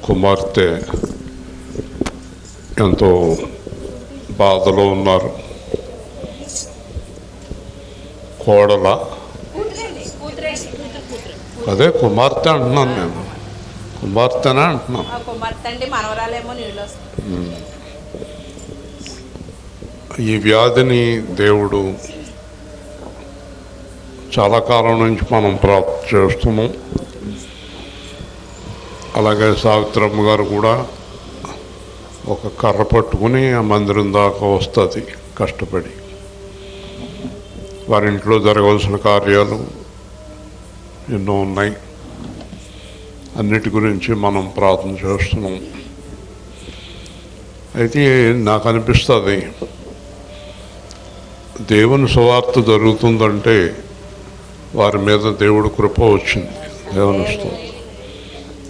కుమార్తె ఎంతో బాధలో ఉన్నారు. కోడల అదే కుమార్తె అంటున్నాను, నేను కుమార్తెనే అంటున్నాను. ఈ వ్యాధిని దేవుడు చాలా కాలం నుంచి మనం ప్రార్థన చేస్తున్నాం. అలాగే సావిత్రమ్మ గారు కూడా ఒక కర్ర పట్టుకుని ఆ మందిరం దాకా వస్తుంది కష్టపడి. వారింట్లో జరగవలసిన కార్యాలు ఎన్నో ఉన్నాయి. అన్నిటి గురించి మనం ప్రార్థన చేస్తున్నాం. అయితే నాకు అనిపిస్తుంది, దేవుని సువార్త జరుగుతుందంటే వారి మీద దేవుడు కృప వచ్చింది. దేవుని ఇస్తుంది,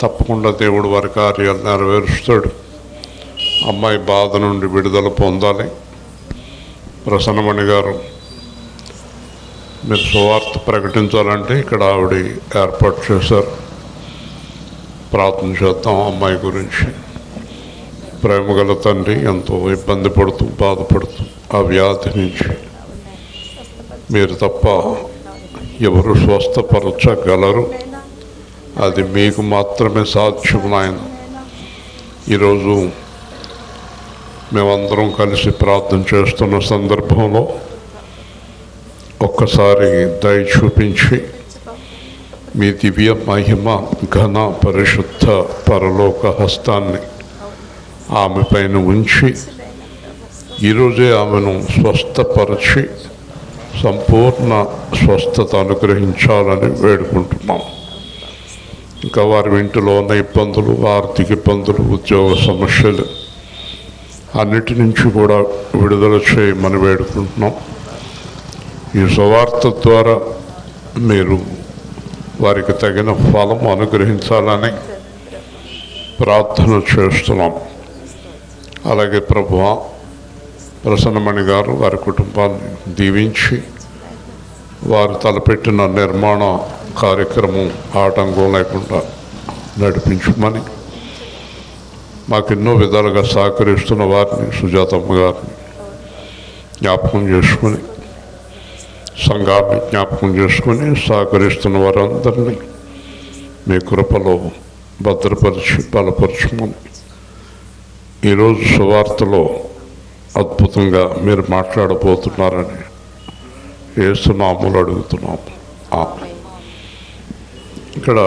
తప్పకుండా దేవుడు వారి కార్యాలు నెరవేరుస్తాడు. అమ్మాయి బాధ నుండి విడుదల పొందాలి. ప్రసన్నమణి గారు, మీరు సువార్త ప్రకటించాలంటే ఇక్కడ ఆవిడ ఏర్పాటు చేశారు. ప్రార్థన చేద్దాం అమ్మాయి గురించి. ప్రేమగల తండ్రి, ఎంతో ఇబ్బంది పడుతూ బాధపడుతూ ఆ వ్యాధి నుంచి మీరు తప్ప ఎవరు స్వస్థపరచగలరు, అది మీకు మాత్రమే సాధ్యం నాయన. ఈరోజు మేమందరం కలిసి ప్రార్థన చేస్తున్న సందర్భంలో ఒక్కసారి దయ చూపించి మీ దివ్య మహిమ ఘన పరిశుద్ధ పరలోక హస్తాన్ని ఆమె పైన ఉంచి ఈరోజే ఆమెను స్వస్థపరిచి సంపూర్ణ స్వస్థత అనుగ్రహించాలని వేడుకుంటున్నాం. ఇంకా వారి ఇంటిలో ఉన్న ఇబ్బందులు, ఆర్థిక ఇబ్బందులు, ఉద్యోగ సమస్యలు అన్నిటి నుంచి కూడా విడుదల చేయమని వేడుకుంటున్నాం. ఈ సువార్త ద్వారా మీరు వారికి తగిన ఫలం అనుగ్రహించాలని ప్రార్థన చేస్తున్నాం. అలాగే ప్రభువా, ప్రసన్నమణి గారు వారి కుటుంబాన్ని దీవించి వారు తలపెట్టిన నిర్మాణ కార్యక్రమం ఆటంకం లేకుండా నడిపించమని, మాకెన్నో విధాలుగా సహకరిస్తున్న వారిని, సుజాతమ్మ గారిని జ్ఞాపకం చేసుకొని, సంఘాన్ని జ్ఞాపకం చేసుకొని సహకరిస్తున్న వారందరినీ మీ కృపలో భద్రపరిచి బలపరచమని, ఈరోజు సువార్తలో అద్భుతంగా మీరు మాట్లాడబోతున్నారని యేసు నామములో అడుగుతున్నాము. ఇక్కడ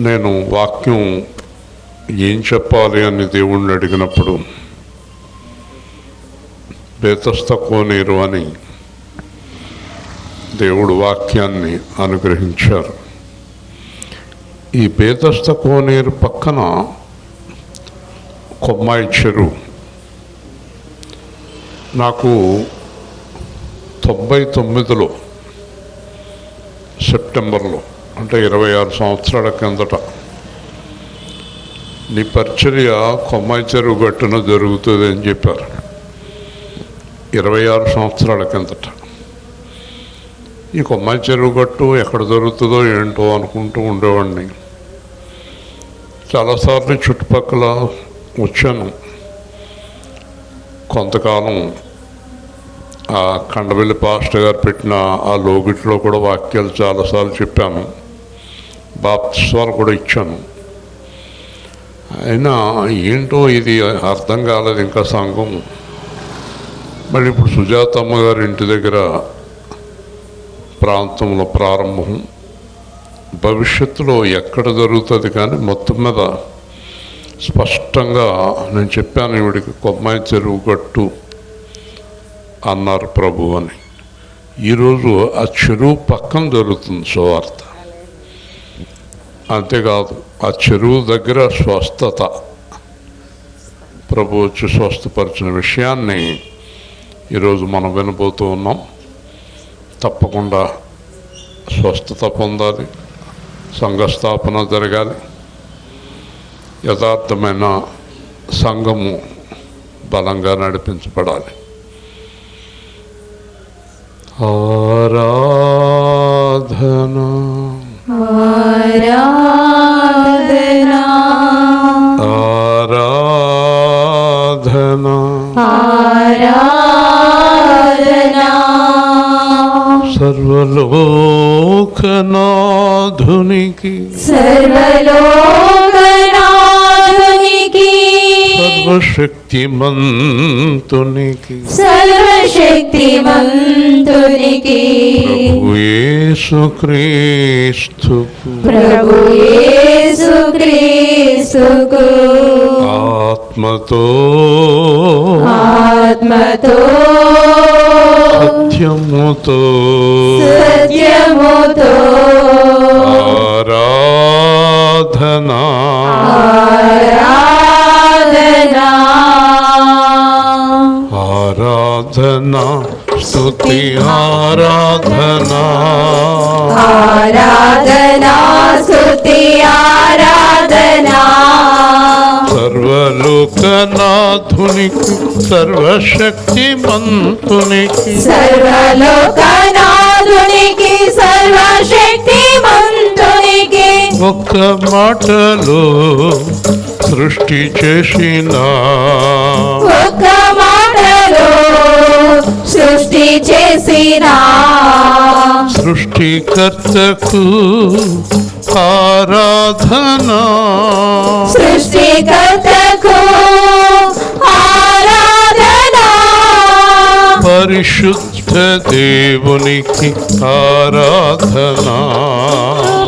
నేను వాక్యం ఏం చెప్పాలి అని దేవుణ్ణి అడిగినప్పుడు బేతస్త కోనేరు అని దేవుడు వాక్యాన్ని అనుగ్రహించారు. ఈ బేతస్త కోనేరు పక్కన కొమ్మాయి చెరువు. నాకు 99లో సెప్టెంబర్లో, అంటే 26 సంవత్సరాల కిందట, నీ పరిచర్య కొమ్మాయి చెరువు గట్టున జరుగుతుంది అని చెప్పారు. 26 సంవత్సరాల కిందట. ఈ కొమ్మాయి చెరువు గట్టు ఎక్కడ జరుగుతుందో ఏంటో అనుకుంటూ ఉండేవాడిని. చాలాసార్లు చుట్టుపక్కల వచ్చాను. కొంతకాలం ఆ కండవెల్లి పాస్టర్ గారు పెట్టిన ఆ లోగిట్లో కూడా వాక్యాలు చాలాసార్లు చెప్పాను. బాప్తిస్మాలు కూడా ఇచ్చాను. అయినా ఏంటో ఇది అర్థం కాలేదు ఇంకా సంఘం. మళ్ళీ ఇప్పుడు సుజాతమ్మ గారి ఇంటి దగ్గర ప్రాంతంలో ప్రారంభం. భవిష్యత్తులో ఎక్కడ జరుగుతుంది కానీ మొత్తం మీద స్పష్టంగా నేను చెప్పాను, ఈవిడికి కొమ్మాయి చెరువు గట్టు అన్నారు ప్రభు అని. ఈరోజు ఆ చెరువు పక్కన జరుగుతుంది సువార్త. అంతేకాదు, ఆ చెరువు దగ్గర స్వస్థత, ప్రభు వచ్చి స్వస్థపరిచిన విషయాన్ని ఈరోజు మనం వినబోతూ ఉన్నాం. తప్పకుండా స్వస్థత పొందాలి, సంఘస్థాపన జరగాలి, యథార్థమైన సంఘము బలంగా నడిపించబడాలి. ఆరాధన ఆరాధన సర్వలోకనాథునికి సర్వలోకనాథునికి సర్వశక్తిమంతునికి సర్వశక్తిమంతునికి ప్రభు యేసుక్రీస్తుకు ప్రభు యేసుక్రీస్తుకు ఆత్మతో ఆత్మతో సత్యముతో సత్యముతో ఆరాధనా ఆరాధనా ఆరాధనా స్తుతి ఆరాధనా ఆరాధనా స్తుతి ఆరాధనా సర్వలోకనాథునికి సర్వశక్తిమంతునికి సర్వలోకనాథునికి సర్వశక్తిమంతునికి ఒక్క మాటలో సృష్టి చేసిన ఒక్క మాటలో సృష్టి చేసిన సృష్టికర్తకు ఆరాధనా సృష్టికర్తకు ఆరాధనా పరిశుద్ధ దేవునికి ఆరాధనా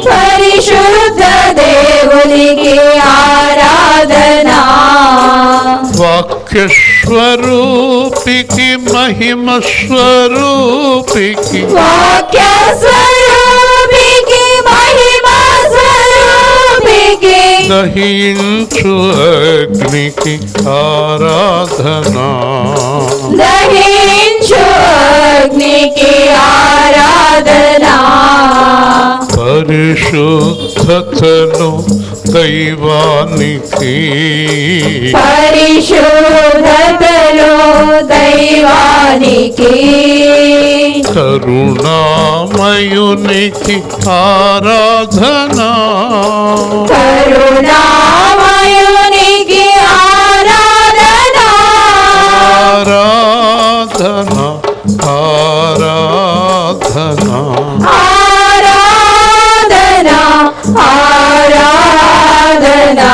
పరిశుద్ధ దేవునికి ఆరాధనా వాక్యస్వరూపికి మహిమ స్వరూపికి వాక్య స్వరూపికి మహిమ స్వరూపికి దహించు అగ్నికి ఆరాధనా దహించు అగ్నికి ఆరాధనా పరిశుద్ధతను దైవానికి పరిశుద్ధతలో దైవానికి కరుణామయునికి ఆరాధనా కరుణామయునికి ఆరాధనా ఆరాధనా ఆరాధనా ఆరాధనా ఆరాధనా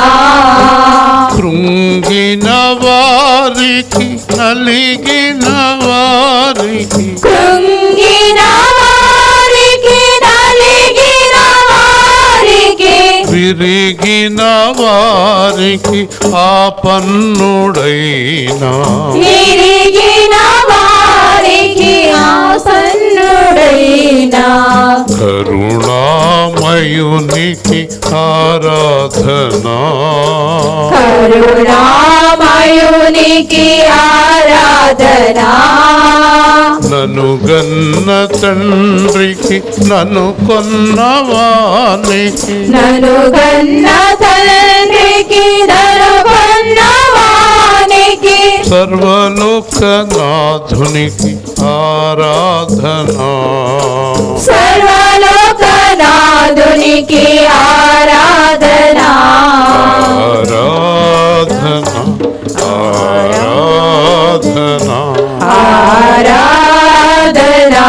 కృంగిన వారికి నలిగిన వారికి కృంగిన వారికి నలిగిన వారికి విరిగిన వారికి ఆపన్నుడైనా విరిగిన వారికి ఆసన్నుడైన కరుణామయునికి ఆరాధనా కరుణామయునికి ఆరాధనా నన్ను గన్న తండ్రికి నన్ను కొన్నవానికి నన్ను గన్న తండ్రికి నన్ను కొన్నవానికి సర్వలోకనాథునికి ఆరాధనా సర్వలోకనాథునికి ఆరాధనా ఆరాధనా ఆరాధనా ఆరాధనా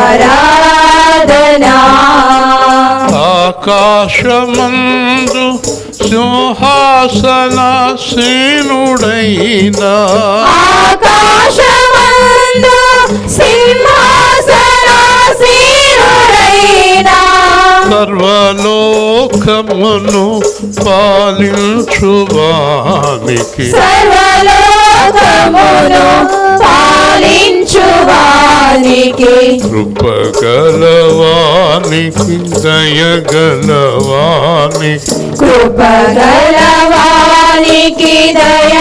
ఆరాధనా ఆకాశమందు సింహాసనాసీనుడైన ఆకాశమందు సింహాసనాసీనుడైన సర్వలోకమును పాలించువానికి సర్వలోకమును పాలించువానికి కృపగలవానికి దయగలవానికి కృపగలవానికి దయగలవానికి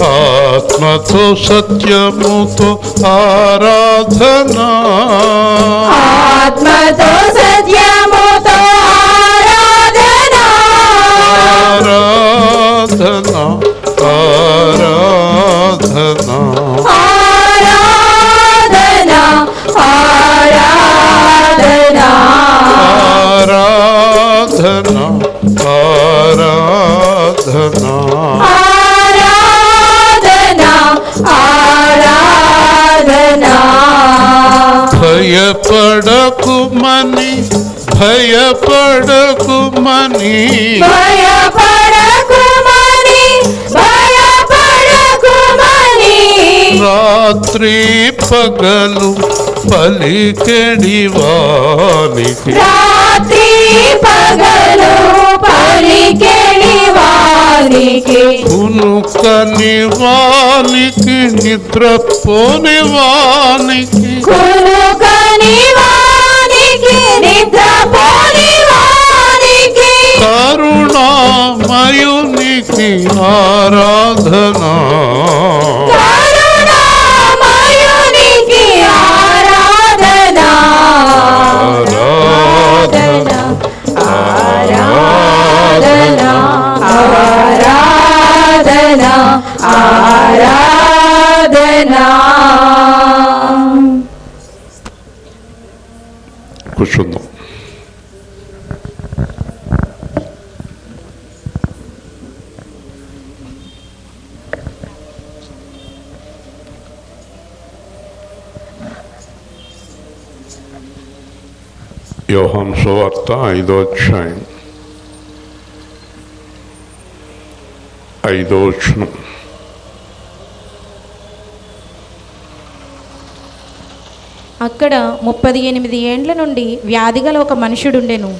ఆత్మతో సత్యముతో ఆరాధనా ఆత్మతో సత్యముతో ఆరాధనా ఆరాధనా ఆరాధనా ఆరాధనా ఆరాధనా ఆరాధనా ఆరాధనా ఆరాధనా ఆరాధనా భయప భయపడకుమని భయపడకుమని భయపడకుమని భయపడకుమని రాత్రి పగలు పలికెడి వానికి రాత్రి పగలు పలికెడి వానికి కునుకని వానికి నిద్రపోని వానికి కునుకని వానికి నిద్రపోని వానికి కరుణామయునికి ఆరాధన కరుణామయునికి ఆరాధన ఆరాధన ఆరాధన ఆరాధన ఆరాధన. కూర్చుందాం. యోహాను సువార్త 5వ అధ్యాయం 5వ వచనం. అక్కడ 38 ఏండ్ల నుండి వ్యాధిగల ఒక మనుషుడుండెను.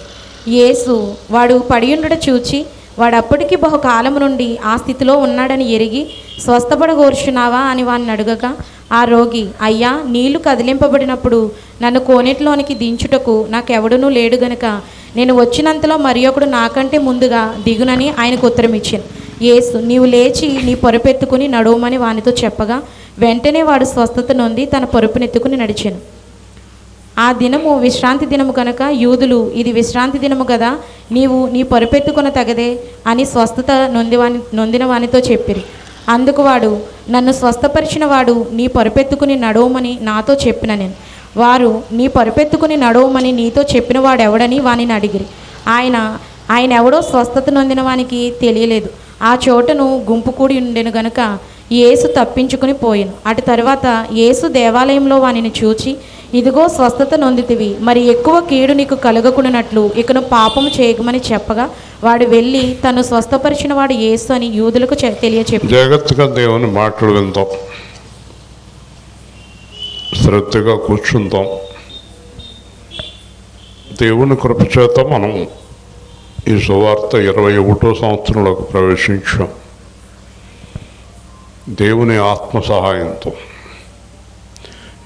యేసు వాడు పడియుండుట చూచి వాడప్పటికి బహుకాలము నుండి ఆ స్థితిలో ఉన్నాడని ఎరిగి స్వస్థపడగోర్చున్నావా అని వాడిని అడుగగా ఆ రోగి, అయ్యా, నీళ్లు కదిలింపబడినప్పుడు నన్ను కోనేటిలోనికి దించుటకు నాకెవడునూ లేడు గనుక నేను వచ్చినంతలో మరి ఒకడు నాకంటే ముందుగా దిగునని ఆయనకు ఉత్తరం ఇచ్చాను. యేసు, నీవు లేచి నీ పొరపెత్తుకుని నడువమని వానితో చెప్పగా వెంటనే వాడు స్వస్థత నొంది తన పొరుపునెత్తుకుని నడిచాను. ఆ దినము విశ్రాంతి దినము కనుక యూదులు, ఇది విశ్రాంతి దినము కదా, నీవు నీ పొరపెత్తుకొన తగదే అని స్వస్థత నొందిన వానితో చెప్పిరి. అందుకు వాడు, నన్ను స్వస్థపరిచిన వాడు నీ పొరపెత్తుకుని నడవమని నాతో చెప్పిన నేను. వారు, నీ పొరపెత్తుకుని నడవమని నీతో చెప్పిన వాడెవడని వానిని అడిగిరి. ఆయన ఎవడో స్వస్థత నొందిన వానికి తెలియలేదు. ఆ చోటను గుంపు కూడి ఉండెను గనుక యేసు తప్పించుకుని పోయెను. అటు తర్వాత యేసు దేవాలయంలో వానిని చూచి, ఇదిగో స్వస్థత నొందితివి, మరి ఎక్కువ కీడు నీకు కలుగకున్నట్లు ఇకను పాపము చేయకమని చెప్పగా వాడు వెళ్ళి తను స్వస్థపరిచిన వాడు యేసు అని యూదులకు తెలియచెప్పి. జాగ్రత్తగా దేవుని మాటలు విందాం, శ్రద్ధగా కూర్చుందాం. దేవుని కృప చేత మనం ఈ సువార్త 21వ సంవత్సరంలోకి ప్రవేశించాం. దేవుని ఆత్మ సహాయంతో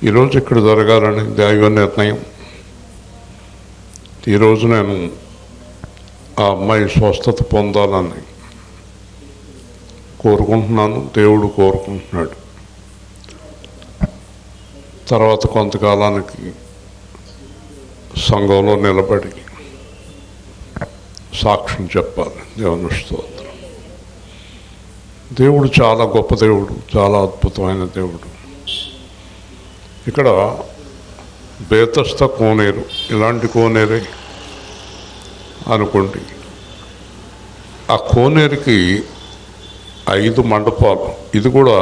ఈరోజు ఇక్కడ జరగాలని దైవ నిర్ణయం. ఈరోజు నేను ఆ అమ్మాయి స్వస్థత పొందాలని కోరుకుంటున్నాను, దేవుడు కోరుకుంటున్నాడు. తర్వాత కొంతకాలానికి సంఘంలో నిలబడి సాక్ష్యం చెప్పాలి. దేవుని స్తోత్రం. దేవుడు చాలా గొప్ప దేవుడు, చాలా అద్భుతమైన దేవుడు. ఇక్కడ బేతస్త కోనేరు, ఇలాంటి కోనేరే అనుకోండి. ఆ కోనేరుకి 5 మండపాలు. ఇది కూడా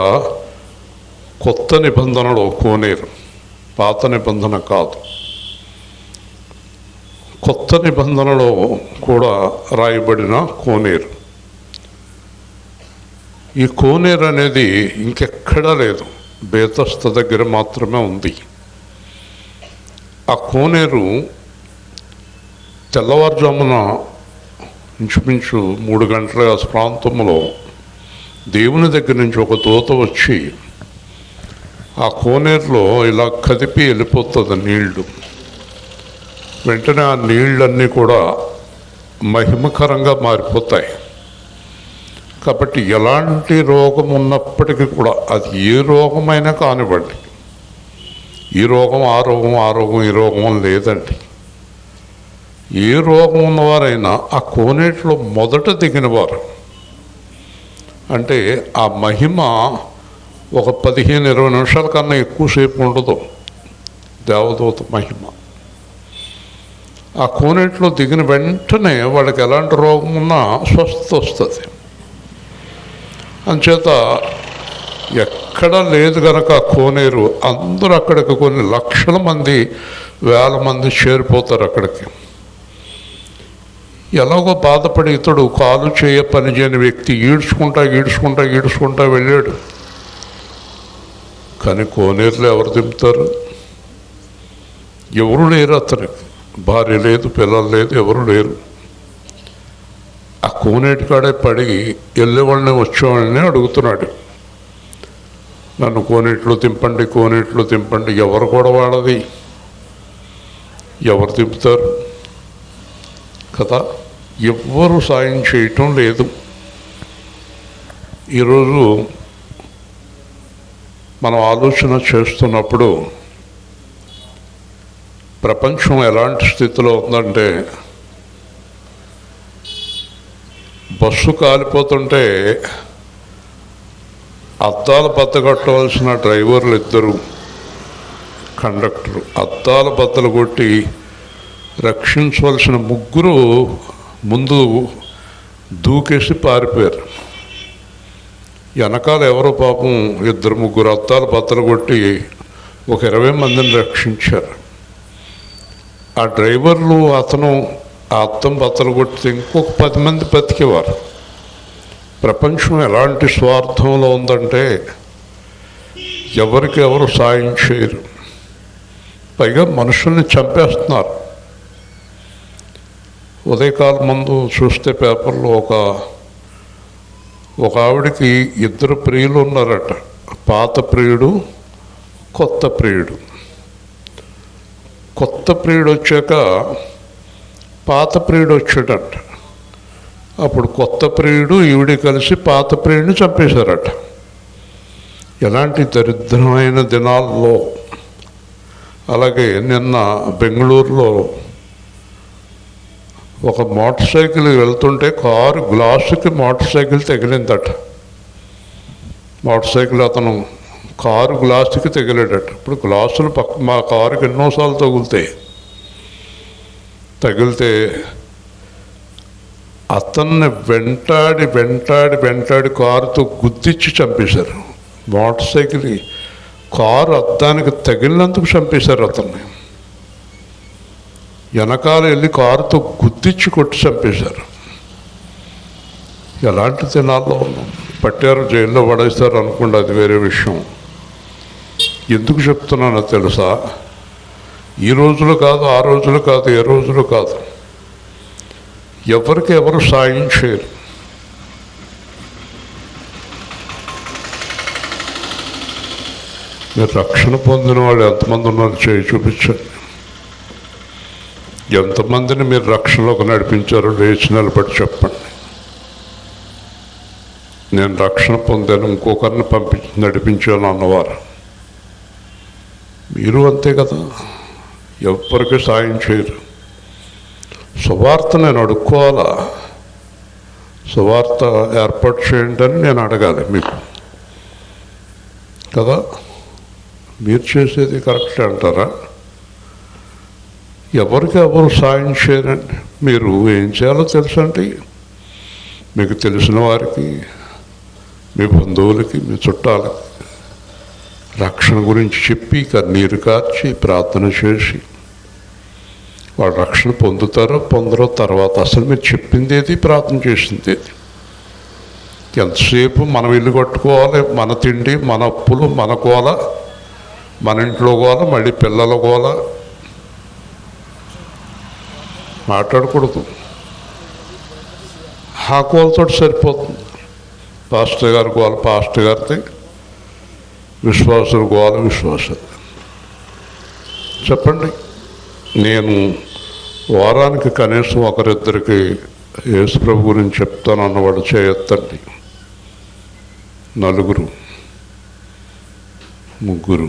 కొత్త నిబంధనలో కోనేరు, పాత నిబంధన కాదు. కొత్త నిబంధనలో కూడా రాయబడిన కోనేరు. ఈ కోనేరు అనేది ఇంకెక్కడా లేదు, బేతస్త దగ్గర మాత్రమే ఉంది. ఆ కోనేరు తెల్లవారుజామున ఇంచుమించు 3 గంటల ప్రాంతంలో దేవుని దగ్గర నుంచి ఒక దూత వచ్చి ఆ కోనేరులో ఇలా కదిపి వెళ్ళిపోతుంది నీళ్లు. వెంటనే ఆ నీళ్ళన్నీ కూడా మహిమకరంగా మారిపోతాయి. కాబట్టి ఎలాంటి రోగం ఉన్నప్పటికీ కూడా, అది ఏ రోగమైనా కానివ్వండి, ఈ రోగం ఆ రోగం ఆ రోగం ఈ రోగం లేదండి. ఏ రోగం ఉన్నవారైనా ఆ కోనేటిలో మొదట దిగినవారు, అంటే ఆ మహిమ ఒక 15-20 నిమిషాల కన్నా ఎక్కువసేపు ఉండదు. దేవదూత మహిమ ఆ కోనేటిలో దిగిన వెంటనే వాళ్ళకి ఎలాంటి రోగం ఉన్నా స్వస్థత వస్తుంది. అంచేత ఎక్కడ లేదు కనుక కోనేరు, అందరూ అక్కడికి కొన్ని లక్షల మంది వేల మంది చేరిపోతారు అక్కడికి. ఎలాగో బాధపడి ఇతడు కాలు చేయ పని చేయని వ్యక్తి ఈడ్చుకుంటా వెళ్ళాడు. కానీ కోనేరులో ఎవరు దింపుతారు? ఎవరు లేరు అతనికి. భార్య లేదు, పిల్లలు లేదు, ఎవరు లేరు. ఆ కోనేటి కాడే పడి వెళ్ళేవాళ్ళని వచ్చేవాళ్ళని అడుగుతున్నాడు, నన్ను కోనేటిలో దింపండి. ఎవరు కూడా వాడది, ఎవరు దింపుతారు కదా? ఎవ్వరూ సాయం చేయటం లేదు. ఈరోజు మనం ఆలోచన చేస్తున్నప్పుడు ప్రపంచం ఎలాంటి స్థితిలో ఉందంటే, బస్సు కాలిపోతుంటే అద్దాలు బద్దగొట్టవలసిన డ్రైవర్లు ఇద్దరు, కండక్టరు అద్దాల బద్దలు కొట్టి రక్షించవలసిన ముగ్గురు ముందు దూకేసి పారిపోయారు. వెనకాల ఎవరో పాపం ఇద్దరు ముగ్గురు అద్దాల బద్దలు కొట్టి ఒక 20 మందిని రక్షించారు. ఆ డ్రైవర్లు అతను ఆ అద్దం బద్దలు కొట్టితే ఇంకొక 10 మంది బతికేవారు. ప్రపంచం ఎలాంటి స్వార్థంలో ఉందంటే ఎవరికి ఎవరు సాయం చేయరు, పైగా మనుషుల్ని చంపేస్తున్నారు. ఉదయకాలం ముందు చూస్తే పేపర్లో ఒక ఆవిడికి 2 ప్రియులు ఉన్నారట. పాత ప్రియుడు, కొత్త ప్రియుడు. కొత్త ప్రియుడు వచ్చాక పాత ప్రియుడు వచ్చాడట. అప్పుడు కొత్త ప్రియుడు ఈవిడ కలిసి పాత ప్రియుడిని చంపేశారట. ఎలాంటి దరిద్రమైన దినాల్లో. అలాగే నిన్న బెంగళూరులో ఒక మోటార్ సైకిల్ వెళ్తుంటే కారు గ్లాసుకి మోటార్ సైకిల్ తగిలిందట. మోటార్ సైకిల్ అతను కారు గ్లాసుకి తగిలాడట. ఇప్పుడు గ్లాసులు మా కారుకి ఎన్నోసార్లు తగిలితే అతన్ని వెంటాడి కారుతో గుద్దిచ్చి చంపేశారు. మోటార్ సైకిల్ కారు అద్దానికి తగిలినందుకు చంపేశారు అతన్ని. వెనకాల వెళ్ళి కారుతో గుద్దిచ్చి కొట్టి చంపేశారు. ఎలాంటి దినాల్లో ఉన్నాం. పట్టారు, జైల్లో పడేస్తారు అనుకోండి, అది వేరే విషయం. ఎందుకు చెప్తున్నానో తెలుసా? ఈ రోజులు కాదు, ఆ రోజులు కాదు, ఏ రోజులు కాదు, ఎవరికి ఎవరు సాయం చేయరు. మీరు రక్షణ పొందిన వాళ్ళు ఎంతమంది ఉన్నారు చేయి చూపించండి. ఎంతమందిని మీరు రక్షణలోకి నడిపించారో లేచి నిలబడి చెప్పండి. నేను రక్షణ పొందాను, ఇంకొకరిని నడిపించాను అన్నవారు మీరు అంతే కదా. ఎవరికి సాయం చేయరు. సువార్త నేను అడుక్కోవాలా? సువార్త ఏర్పాటు చేయండి అని నేను అడగాలి మీకు కదా. మీరు చేసేది కరెక్ట్ అంటారా? ఎవరికి ఎవరు సాయం చేయరండి. మీరు ఏం చేయాలో తెలుసండి. మీకు తెలిసిన వారికి, మీ బంధువులకి, మీ చుట్టాలకి రక్షణ గురించి చెప్పి కన్నీరు కార్చి ప్రార్థన చేసి వాళ్ళు రక్షణ పొందరో తర్వాత అసలు మీరు చెప్పింది ఏది, ప్రార్థన చేసింది ఏది. ఎంతసేపు మనం ఇల్లు కట్టుకోవాలి, మన తిండి, మన అప్పులు, మన గోల, మన ఇంట్లో గోల, మళ్ళీ పిల్లల గోల మాట్లాడకూడదు. ఆ గోలతో సరిపోతుంది. పాస్టర్ గారి గోల పాస్టర్ గారిది, విశ్వాసుల గోల విశ్వాసులు. చెప్పండి. నేను వారానికి కనీసం ఒకరిద్దరికి యేసుప్రభు గురించి చెప్తాను అన్నవాడు చేయొద్దండి. 4, 3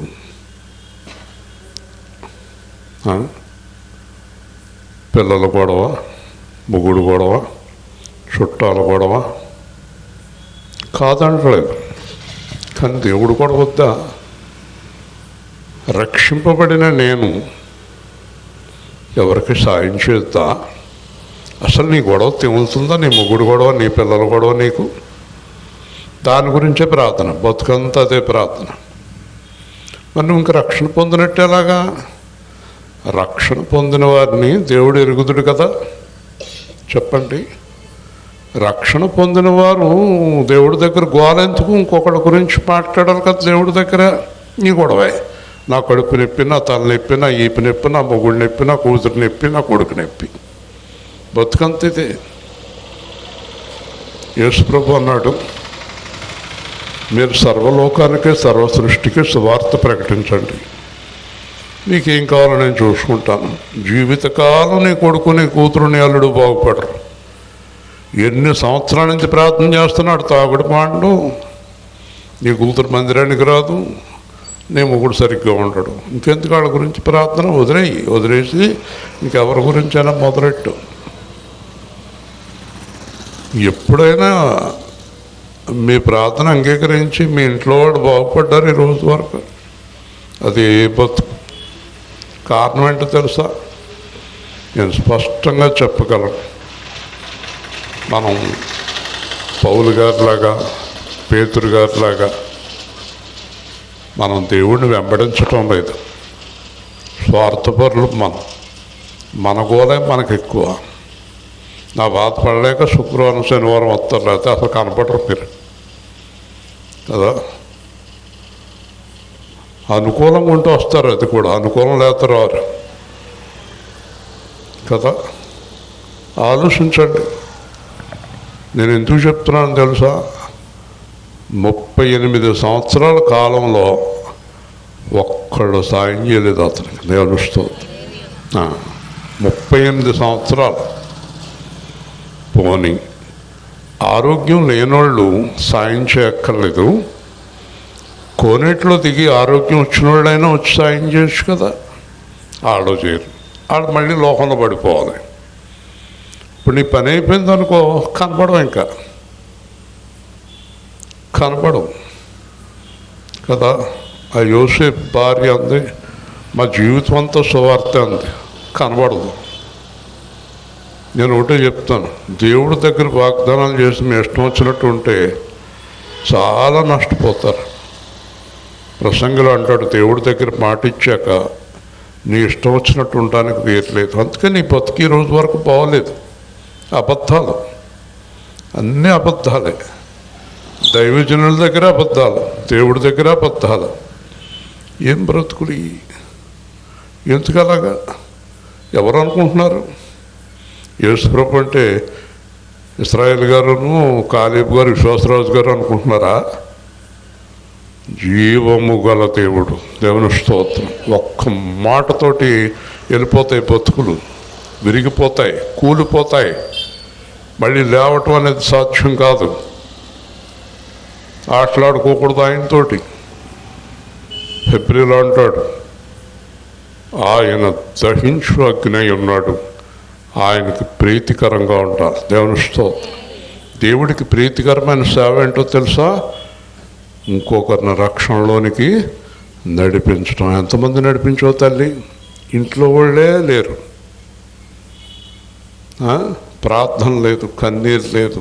పిల్లల గొడవ, మొగుడు గొడవ, చుట్టాల గొడవ కాదంటలేదు. కానీ దేవుడు కూడా వద్దా? రక్షింపబడిన నేను ఎవరికి సాయం చేద్దా? అసలు నీ గొడవ తెగులుతుందా? నీ మొగుడు గొడవ, నీ పిల్లల గొడవ నీకు? దాని గురించే ప్రార్థన, బతుకంతా అదే ప్రార్థన. మరి నువ్వు ఇంక రక్షణ పొందినట్టు ఎలాగా? రక్షణ పొందిన వారిని దేవుడు ఎరుగుదుడు కదా. చెప్పండి, రక్షణ పొందిన వారు దేవుడి దగ్గర గోలెందుకు? ఇంకొకటి గురించి మాట్లాడాలి కదా దేవుడి దగ్గర. నీ గొడవే, నా కడుపు నొప్పి, నా తల నొప్పి, నా ఈపు నొప్పి, నా మొగుడు నొప్పి, నా కూతురు నొప్పి, నా కొడుకు నొప్పి, బతుకంతిదే. యేసుప్రభు అన్నాడు, మీరు సర్వలోకానికి సర్వ సృష్టికి సువార్త ప్రకటించండి, నీకేం కావాలో నేను చూసుకుంటాను. జీవితకాలం నీ కొడుకు, నీ కూతురు, నీ అల్లుడు బాగుపడరు. ఎన్ని సంవత్సరాల నుంచి ప్రార్థన చేస్తున్నాడు, తాగుడు మాండు, నీ కూతురు మందిరానికి రాదు, నీ మొగుడు సరిగ్గా ఉండడు. ఇంకెందుకు వాళ్ళ గురించి ప్రార్థన? వదిలేసి ఇంకెవరి గురించైనా మొదలెట్టు. ఎప్పుడైనా మీ ప్రార్థన అంగీకరించి మీ ఇంట్లో వాళ్ళు బాగుపడ్డారు ఈ రోజు వరకు? అది ఏ బతుకు? కారణం ఏంటో తెలుసా? నేను స్పష్టంగా చెప్పగలను. మనం పౌలు గారిలాగా, పేతురు గారిలాగా మనం దేవుడిని వెంబడించటం లేదు. స్వార్థపరులు మన గోలే మనకు ఎక్కువ. నా బాధపడలేక శుక్రవారం శనివారం వస్తారు, లేకపోతే అసలు కనపడరు మీరు కదా. అనుకూలంగా ఉంటూ వస్తారు, అది కూడా అనుకూలం లేకపోతే రారు కదా. ఆలోచించండి. నేను ఎందుకు చెప్తున్నాను తెలుసా? 38 సంవత్సరాల కాలంలో ఒక్కళ్ళు సాయం చేయలేదు అతనికి. దేవునిస్తూ 38 సంవత్సరాలు. పోనీ ఆరోగ్యం లేనోళ్ళు సాయం చేయక్కర్లేదు, కోనేట్లో దిగి ఆరోగ్యం వచ్చిన వాళ్ళైనా వచ్చి సాయం చేయొచ్చు కదా. ఆడో చేయరు, ఆడ మళ్ళీ లోకంలో పడిపోవాలి. ఇప్పుడు నీ పని అయిపోయింది అనుకో, కనపడవు, ఇంకా కనపడవు కదా. ఆ యోసేపు భార్య అంది, మా జీవితం అంతా సువార్త అంది, కనబడదు. నేను ఒకటే చెప్తాను, దేవుడి దగ్గర వాగ్దానాలు చేసి మీ ఇష్టం వచ్చినట్టు ఉంటే చాలా నష్టపోతారు. ప్రసంగిలో అంటాడు, దేవుడి దగ్గర మాట ఇచ్చాక నీ ఇష్టం వచ్చినట్టు ఉండడానికి వీరలేదు. అందుకే నీ బతికి రోజు వరకు బాగోలేదు. అబద్ధాలు, అన్నీ అబద్ధాలే. దైవజనుల దగ్గర అబద్ధాలు, దేవుడి దగ్గర అబద్ధాలు. ఏం బ్రతుకులు ఎందుకు అలాగా? ఎవరు అనుకుంటున్నారు? యేసుప్రభు అంటే ఇశ్రాయేల్ గారును కాలేబు గారు, విశ్వాసరాజు గారు అనుకుంటున్నారా? జీవము గల దేవుడు. దేవుని స్తోత్రం. ఒక్క మాటతోటి వెళ్ళిపోతాయి బతుకులు, విరిగిపోతాయి, కూలిపోతాయి. మళ్ళీ లేవటం అనేది సాధ్యం కాదు. ఆటలాడుకోకూడదు ఆయనతోటి. ఫిబ్రిలో అంటాడు, ఆయన దహించు అగ్ని ఉన్నాడు, ఆయనకి ప్రీతికరంగా ఉండాలి. దేవుని స్తోత్రం. దేవుడికి ప్రీతికరమైన సేవ ఏంటో తెలుసా? ఇంకొకరిని రక్షణలోనికి నడిపించడం. ఎంతమంది నడిపించో తల్లి? ఇంట్లో వాళ్ళే లేరు, ప్రార్థన లేదు, కన్నీరు లేదు.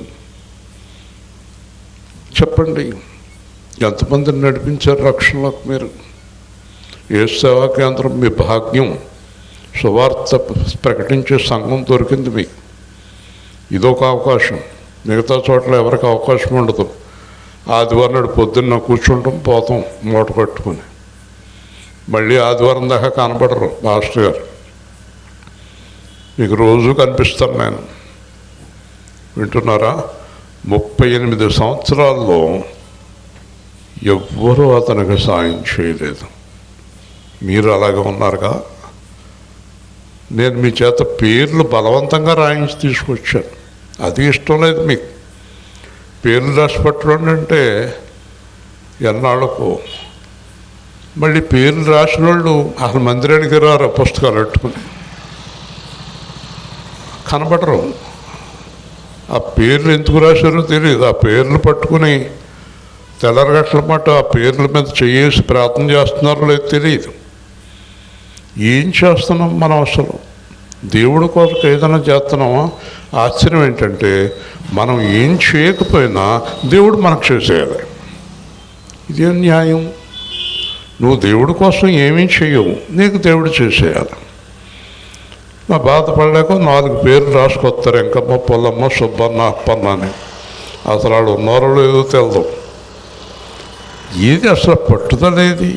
చెప్పండి, ఎంతమందిని నడిపించారు రక్షణలోకి మీరు? ఏ సేవా కేంద్రం మీ భాగ్యం. సువార్త ప్రకటించే సంఘం దొరికింది మీకు. ఇదొక అవకాశం. మిగతా చోట్ల ఎవరికి అవకాశం ఉండదు. ఆదివారం నాడు పొద్దున్న కూర్చుంటాం, పోతాం మూట కట్టుకుని. మళ్ళీ ఆదివారం దాకా కనపడరు మాస్టర్ గారు. మీకు రోజు కనిపిస్తాను నేను. వింటున్నారా? 38 సంవత్సరాల్లో ఎవ్వరూ అతనికి సాయం చేయలేదు. మీరు అలాగే ఉన్నారుగా. నేను మీ చేత పేర్లు బలవంతంగా రాయించి తీసుకొచ్చాను. అది ఇష్టం లేదు మీకు. పేర్లు రాసి పట్టడం అంటే ఎన్నాళ్ళకు. మళ్ళీ పేర్లు రాసిన వాళ్ళు అసలు మందిరానికి రారు, పుస్తకాలు పెట్టుకుని కనబడరు. ఆ పేర్లు ఎందుకు రాశారో తెలియదు. ఆ పేర్లు పట్టుకుని తెల్లరగట్ల మాట ఆ పేర్ల మీద చేసి ప్రార్థన చేస్తున్నారో లేదో తెలియదు. ఏం చేస్తున్నాం మనం అసలు? దేవుడి కొరకు ఏదైనా చేస్తున్నామా? ఆశ్చర్యం ఏంటంటే మనం ఏం చేయకపోయినా దేవుడు మనకు చేసేయాలి. ఇదేం న్యాయం? నువ్వు దేవుడి కోసం ఏమీ చేయవు, నీకు దేవుడు చేసేయాలి. బాధపడలేక 4 పేర్లు రాసుకొస్తారు, ఎంకమ్మ, పొల్లమ్మ, సుబ్బన్న, అప్పన్న అని. అసలు వాడు ఉన్నారో లేదో తెలదు. ఇది అసలు పట్టుదలేది.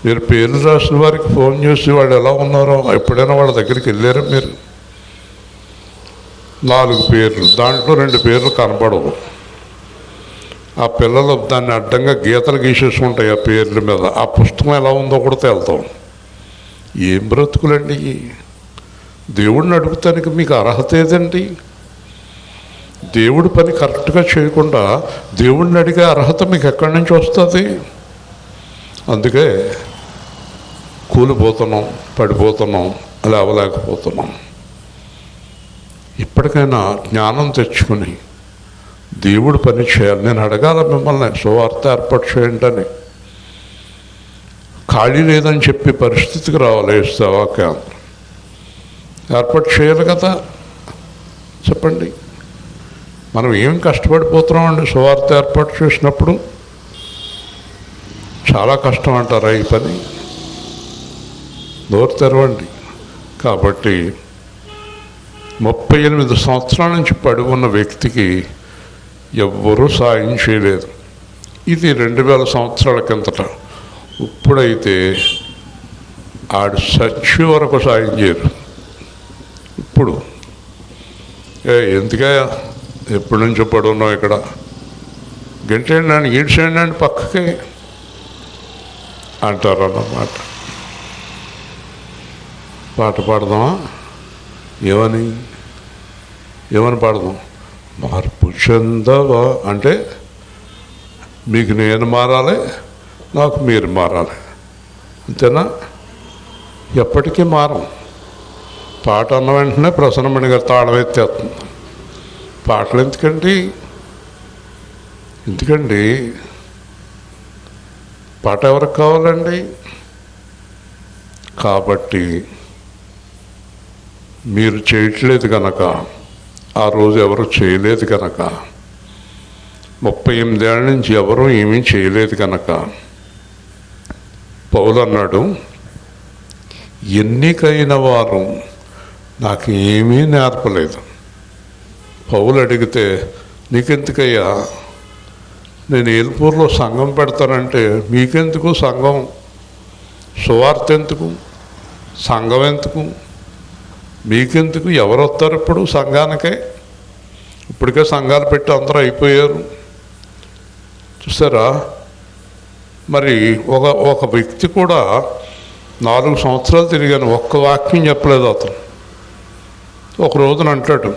మీరు పేర్లు రాసిన వారికి ఫోన్ చేసి వాళ్ళు ఎలా ఉన్నారో ఎప్పుడైనా వాళ్ళ దగ్గరికి వెళ్ళారా మీరు? 4 పేర్లు, దాంట్లో 2 పేర్లు కనపడవు. ఆ పిల్లలు దాన్ని అడ్డంగా గీతలు గీసేసుకుంటాయి ఆ పేర్ల మీద. ఆ పుస్తకం ఎలా ఉందో కూడా తేలుతాం. ఏం బ్రతుకులండి! దేవుడిని అడుగుతానికి మీకు అర్హత ఏదండి? దేవుడి పని కరెక్ట్గా చేయకుండా దేవుడిని అడిగే అర్హత మీకు ఎక్కడి నుంచి వస్తుంది? అందుకే కూలిపోతున్నాం, పడిపోతున్నాం, లేవలేకపోతున్నాం. ఇప్పటికైనా జ్ఞానం తెచ్చుకుని దేవుడి పని చేయాలి. నేను అడగాల మిమ్మల్ని, సువార్త ఏర్పాటు చేయండి అని. ఖాళీ లేదని చెప్పి పరిస్థితికి రావాలి. సేవా కేంద్రం ఏర్పాటు చేయాలి కదా. చెప్పండి, మనం ఏం కష్టపడిపోతున్నామండి సువార్త ఏర్పాటు చేసినప్పుడు? చాలా కష్టం అంటారా ఈ పని? నోరు తెరవండి. కాబట్టి 38 సంవత్సరాల నుంచి పడి ఉన్న వ్యక్తికి ఎవ్వరూ సాయం చేయలేదు. ఇది 2000 సంవత్సరాల కిందట. ఇప్పుడైతే ఆడు చచ్చి వరకు సాయం చేయరు. ఇప్పుడు ఎందుకే ఎప్పటి నుంచో పడున్నావు ఇక్కడ, గంటేండి ఈడ్చేయండి పక్కకి అంటారు అన్నమాట. పాట పాడదామా? ఏమని పాడదాం? మార్పు చెందవా అంటే మీకు నేను మారాలి, నాకు మీరు మారాలి, అంతేనా? ఎప్పటికీ మారం. పాట అన్న వెంటనే ప్రసన్నమణి గారు తాళం ఎత్తేస్తుంది. పాటలు ఎందుకండి పాట ఎవరికి కావాలండి? కాబట్టి మీరు చేయట్లేదు కనుక, ఆ రోజు ఎవరు చేయలేదు కనుక, 38 ఏళ్ళ నుంచి ఎవరూ ఏమీ చేయలేదు కనుక పౌలు అన్నాడు, ఎన్నికైన వారు నాకు ఏమీ నేర్పలేదు. పౌలు అడిగితే, నీకెందుకయ్యా, నేను ఏల్పూర్లో సంఘం పెడతానంటే మీకెందుకు సంఘం? సువార్త ఎందుకు? సంఘం ఎందుకు? మీకెందుకు? ఎవరు వస్తారు ఇప్పుడు సంఘానికే? ఇప్పటికే సంఘాలు పెట్టి అందరూ అయిపోయారు చూసారా. మరి ఒక వ్యక్తి కూడా 4 సంవత్సరాలు తిరిగాను, ఒక్క వాక్యం చెప్పలేదు అతను. ఒక రోజున అంటాడు,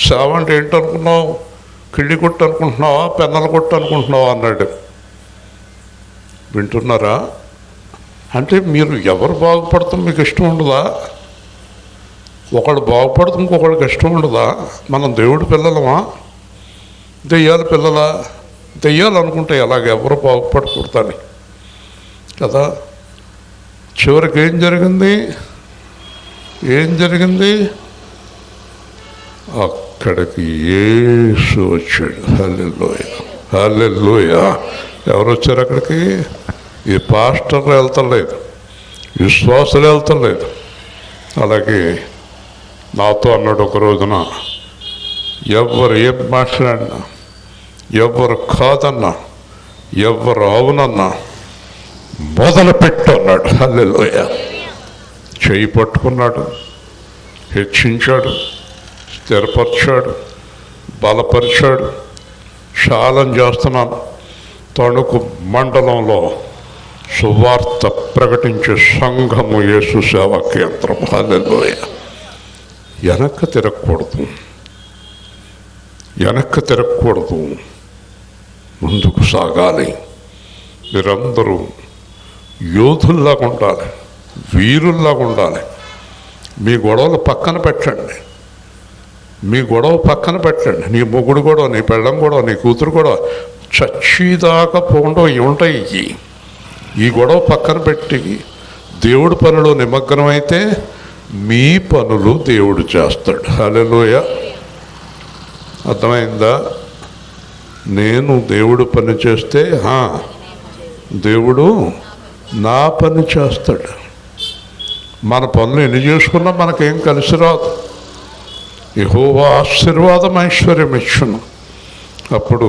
సేవ అంటే ఏంటనుకున్నావు? కిళ్ళి కొట్టు అనుకుంటున్నావా, పెన్నలు కొట్టు అనుకుంటున్నావా అన్నాడు. వింటున్నారా? అంటే మీరు ఎవరు బాగుపడతాం మీకు ఇష్టం ఉండదా? ఒకడు బాగుపడతాం ఇంకొకడికి ఇష్టం ఉండదా? మనం దేవుడి పిల్లలమా, దెయ్యాల పిల్లలా? దెయ్యాలు అనుకుంటే ఎలాగ ఎవరు బాగుపడకూడదని కదా. చివరికి ఏం జరిగింది? అక్కడికి యేసు వచ్చాడు. హల్లెలూయా. ఎవరు వచ్చారు అక్కడికి? ఈ పాస్టర్లు వెళ్తలేదు, విశ్వాసులు వెళ్తలేదు. అలాగే నాతో అన్నాడు ఒక రోజున, ఎవరు ఏం మాట్లాడినా, ఎవరు కాదన్నా, ఎవరు అవునన్నా మొదలుపెట్టు అన్నాడు. హల్లెలూయా. చేయి పట్టుకున్నాడు, హెచ్చించాడు, స్థిరపరిచాడు, బలపరిచాడు. ఛాలెంజ్ చేస్తున్నాను, తణుకు మండలంలో సువార్త ప్రకటించే సంఘము యేసు సేవా కేంద్రం. హల్లెలూయా. వెనక్కి తిరగకూడదు, ముందుకు సాగాలి. మీరందరూ యోధుల్లాగా ఉండాలి, వీరుల్లాగా ఉండాలి. మీ గొడవలు పక్కన పెట్టండి, నీ మొగుడు గొడవ, నీ పెళ్ళం గొడవ, నీ కూతురు గొడవ చచ్చిదాకా పోండో ఉంటాయి. ఈ గొడవ పక్కన పెట్టి దేవుడి పనులు నిమగ్నమైతే మీ పనులు దేవుడు చేస్తాడు. హల్లెలూయా. అర్థమైందా? నేను దేవుడు పని చేస్తే దేవుడు నా పని చేస్తాడు. మన పనులు ఎన్ని చేసుకున్నా మనకేం కలిసి రాదు. యెహోవా ఆశీర్వాదం ఐశ్వర్యం ఇచ్చును. అప్పుడు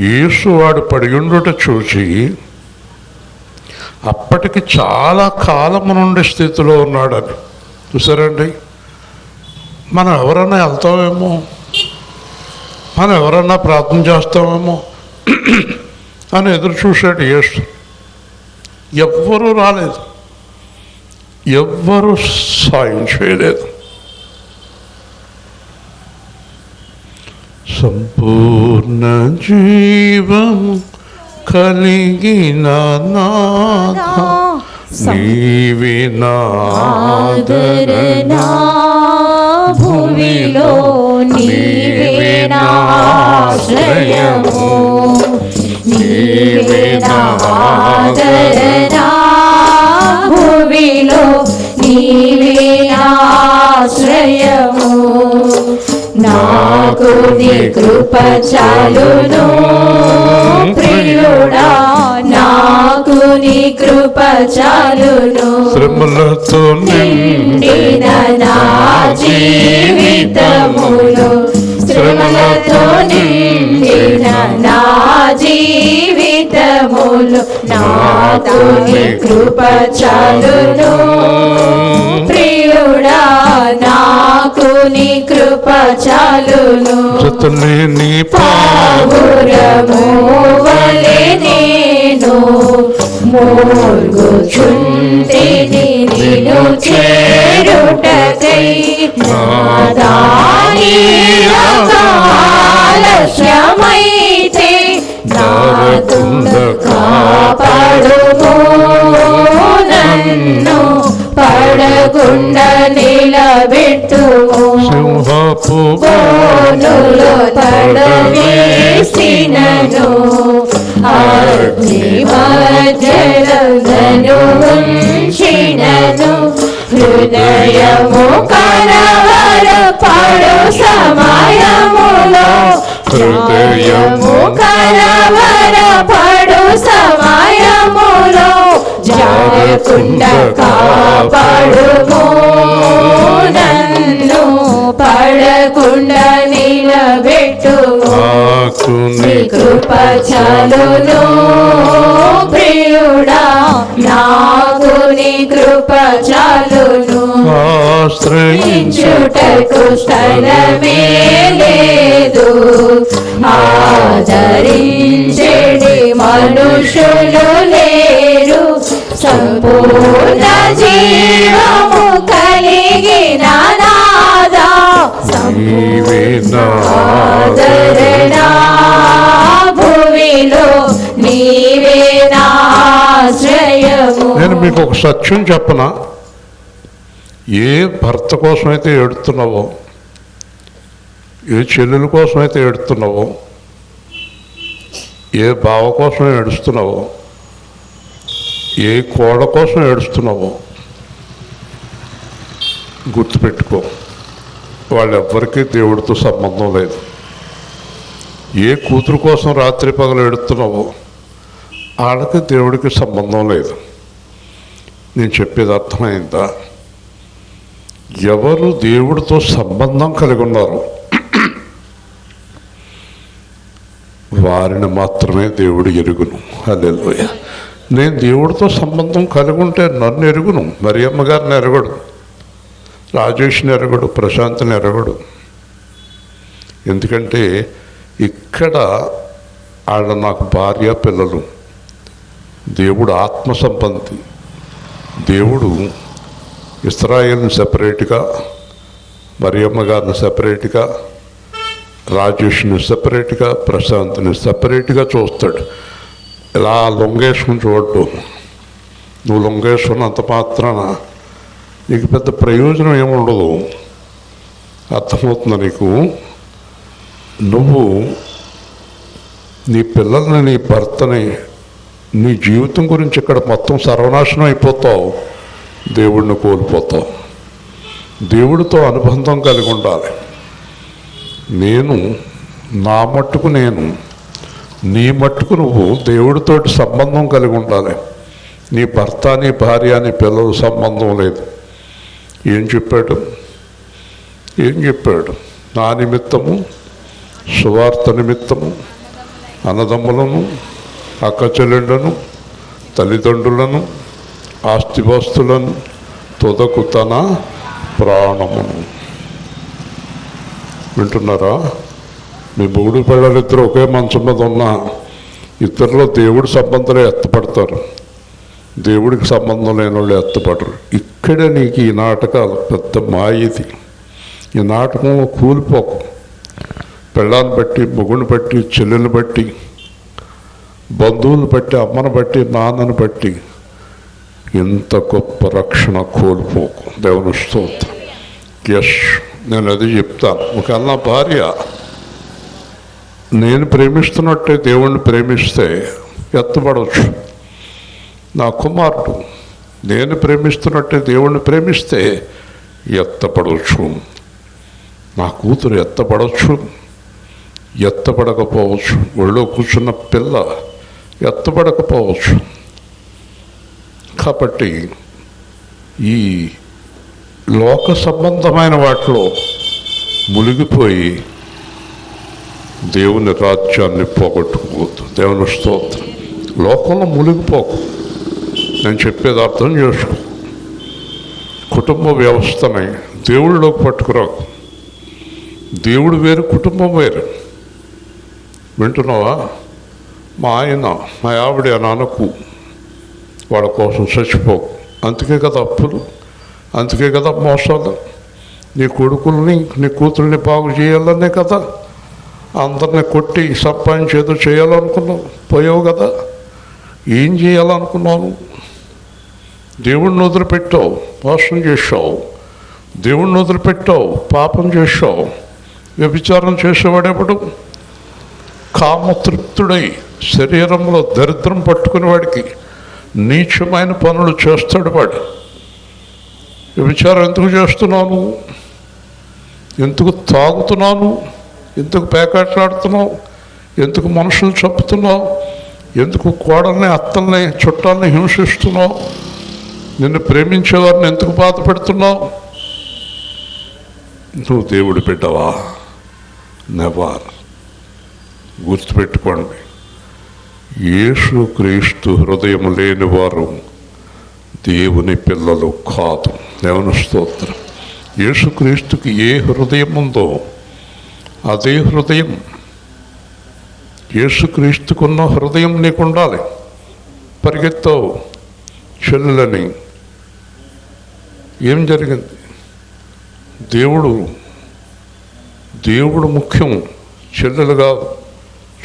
యేసు వాడు పడియుండుట చూసి అప్పటికి చాలా కాలం నుండి స్థితిలో ఉన్నాడని. చూసారండి, మనం ఎవరన్నా వెళ్తామేమో, మనం ఎవరన్నా ప్రార్థన చేస్తామేమో అని ఎదురు చూశాడు యేసు. ఎవ్వరూ రాలేదు, ఎవ్వరూ సాయం చేయలేదు. సంపూర్ణ జీవము కలిగిన నాథా, నీవే నా ఆదరణ భూమిలో నీవే నా ఆశ్రయము, నీవే నా ఆదరణ భూమిలో నీవే నా ఆశ్రయము. నాకు నీ కృప చాలును ప్రియుడా, నాకు నీ కృప చాలును. శ్రమలతో నిండిన నా జీవితములో, శ్రమలతో నిండిన నా జీవితములో నాకు నీ కృప చాలును ప్రియుడా, నాకు నీ కృప చాలును. జతలేని పావురము వలె నేను మూల్గుచుంటిని నిన్ను చేరుటకై, నాదాని ఆలస్యమైతే నాతుండ కాపాడుము, నన్ను పడకుండా నిలబెట్టుము. సింహపు బోనులో తడవేసినను, అగ్ని మధ్యలో ఉంచినను, హృదయము కలవరపడు సమయములో, హృదయము కలవరపడు సమయములో జారకుండా కాపాడుము, నన్ను పడకుండా నిలబెట్టుము. నీ కృప చాలును ప్రియుడా, నాకు నీ కృప చాలును. ఆశ్రయించుటకు స్థలమే లేదు, ఆదరించెడి మనుషులు లేరు. సంపూర్ణ జీవము కలిగిన నాదా, సంపూర్ణ ఆదరణ భూమిలో నీవే నా ఆశ్రయము. నేను మీకు ఒక సత్యం చెప్పనా, ఏ భర్త కోసమైతే ఏడుతున్నావో, ఏ చెల్లెల కోసమైతే ఏడుతున్నావో, ఏ బావ కోసం ఏడుస్తున్నావో, ఏ కోడ కోసం ఏడుస్తున్నావో గుర్తుపెట్టుకో, వాళ్ళెవ్వరికీ దేవుడితో సంబంధం లేదు. ఏ కూతురు కోసం రాత్రి పగలు ఏడుస్తున్నావో వాళ్ళకి దేవుడికి సంబంధం లేదు. నేను చెప్పేది అర్థమైందా? ఎవరు దేవుడితో సంబంధం కలిగి ఉన్నారు వారిని మాత్రమే దేవుడు ఎరుగును. హల్లెలూయా. నేను దేవుడితో సంబంధం కలిగి ఉంటే నన్ను ఎరుగును, మరియమ్మ గారిని ఎరగడు, రాజేష్ని ఎరగడు, ప్రశాంత్ని ఎరగడు. ఎందుకంటే ఇక్కడ ఆడ నాకు భార్య పిల్లలు. దేవుడు ఆత్మ సంపత్తి. దేవుడు ఇస్రాయేల్ని సెపరేట్గా, మరియమ్మ గారిని సెపరేట్గా, రాజేష్ని సెపరేట్గా, ప్రశాంత్ని సెపరేట్గా చూస్తాడు. ఇలా లొంగేసుకుని చూడ్డు. నువ్వు లొంగేసుకున్నంత మాత్రాన నీకు పెద్ద ప్రయోజనం ఏముండదు. అర్థమవుతుందా నీకు? నువ్వు నీ పిల్లల్ని, నీ భర్తని, నీ జీవితం గురించి ఇక్కడ మొత్తం సర్వనాశనం అయిపోతావు, దేవుడిని కోల్పోతావు. దేవుడితో అనుబంధం కలిగి ఉండాలి. నేను నా మట్టుకు నేను, నీ మట్టుకు నువ్వు దేవుడితోటి సంబంధం కలిగి ఉండాలి. నీ భర్త, నీ భార్య, నీ పిల్లల సంబంధం లేదు. ఏం చెప్పాడు? నా నిమిత్తము, సువార్త నిమిత్తము అన్నదమ్ములను, అక్క చెల్లెళ్ళను, తల్లిదండ్రులను, ఆస్తిపాస్తులను, తుదకు తన ప్రాణమును. వింటున్నారా? మీ మొగుడు పిల్లలిద్దరూ ఒకే మంచం మీద ఉన్న ఇద్దరిలో దేవుడి సంబంధాలు ఎత్తపడతారు, దేవుడికి సంబంధం లేని వాళ్ళు ఎత్తపడరు. ఇక్కడే నీకు ఈ నాటకాలు పెద్ద మాయిది. ఈ నాటకంలో కూలిపోకు. పిల్లాన్ని బట్టి, మొగుడిని బట్టి, చెల్లెలు బట్టి, బంధువులు బట్టి, అమ్మను బట్టి, నాన్నను బట్టి ఇంత గొప్ప రక్షణ కోల్పోకు. దేవుని స్తోత్రం. ఎస్, నేను అది చెప్తాను. ఒకవేళ నా భార్య నేను ప్రేమిస్తున్నట్టే దేవుణ్ణి ప్రేమిస్తే ఎత్తపడవచ్చు. నా కుమారుడు నేను ప్రేమిస్తున్నట్టే దేవుణ్ణి ప్రేమిస్తే ఎత్తపడవచ్చు. నా కూతురు ఎత్తపడవచ్చు, ఎత్తపడకపోవచ్చు. ఒళ్ళో కూర్చున్న పిల్ల ఎత్తపడకపోవచ్చు. కాబట్టి ఈ లోక సంబంధమైన వాటిలో మునిగిపోయి దేవుని రాజ్యాన్ని పోగొట్టుకోవద్దు. దేవుని స్తోత్రం. లోకంలో మునిగిపోకు. నేను చెప్పేది అర్థం చేసుకో. కుటుంబ వ్యవస్థని దేవుడిలోకి పట్టుకురాకు. దేవుడు వేరు, కుటుంబం వేరు. వింటున్నావా? మా ఆయన, మా ఆవిడ అని అనకు. వాళ్ళ కోసం చచ్చిపోకు. అందుకే కదా అప్పులు, అందుకే కదా మోసాలు. నీ కొడుకుల్ని, నీ కూతుర్ని బాగు చేయాలనే కదా అందరిని కొట్టి సంపాదించేదో చేయాలనుకున్నావు. పోయావు కదా. ఏం చేయాలనుకున్నాను? దేవుణ్ణి వదిలిపెట్టావు, మోసం చేశావు. దేవుణ్ణి వదిలిపెట్టావు, పాపం చేశావు. వ్యభిచారం చేసేవాడెప్పుడు? కామతృప్తుడై శరీరంలో దరిద్రం పట్టుకునే వాడికి నీచమైన పనులు చేస్తాడు వాడు. వ్యభిచారం ఎందుకు చేస్తున్నాను? ఎందుకు తాగుతున్నాను? ఎందుకు పేకాట్లాడుతున్నావు? ఎందుకు మనుషులు చంపుతున్నావు? ఎందుకు కోడల్ని, అత్తల్ని, చుట్టాలని హింసిస్తున్నావు? నిన్ను ప్రేమించేవారిని ఎందుకు బాధ పెడుతున్నావు? నువ్వు దేవుడు బిడ్డవా? నెవర్. గుర్తుపెట్టుకోండి, యేసు క్రీస్తు హృదయం లేని వారు దేవుని పిల్లలు కాదు. దేవుని స్తోత్రం. యేసుక్రీస్తుకి ఏ హృదయం ఉందో అదే హృదయం. యేసుక్రీస్తుకున్న హృదయం నీకు ఉండాలి. పరిగెత్తావు చెల్లెలని. ఏం జరిగింది? దేవుడు ముఖ్యం. చెల్లెలు కాదు,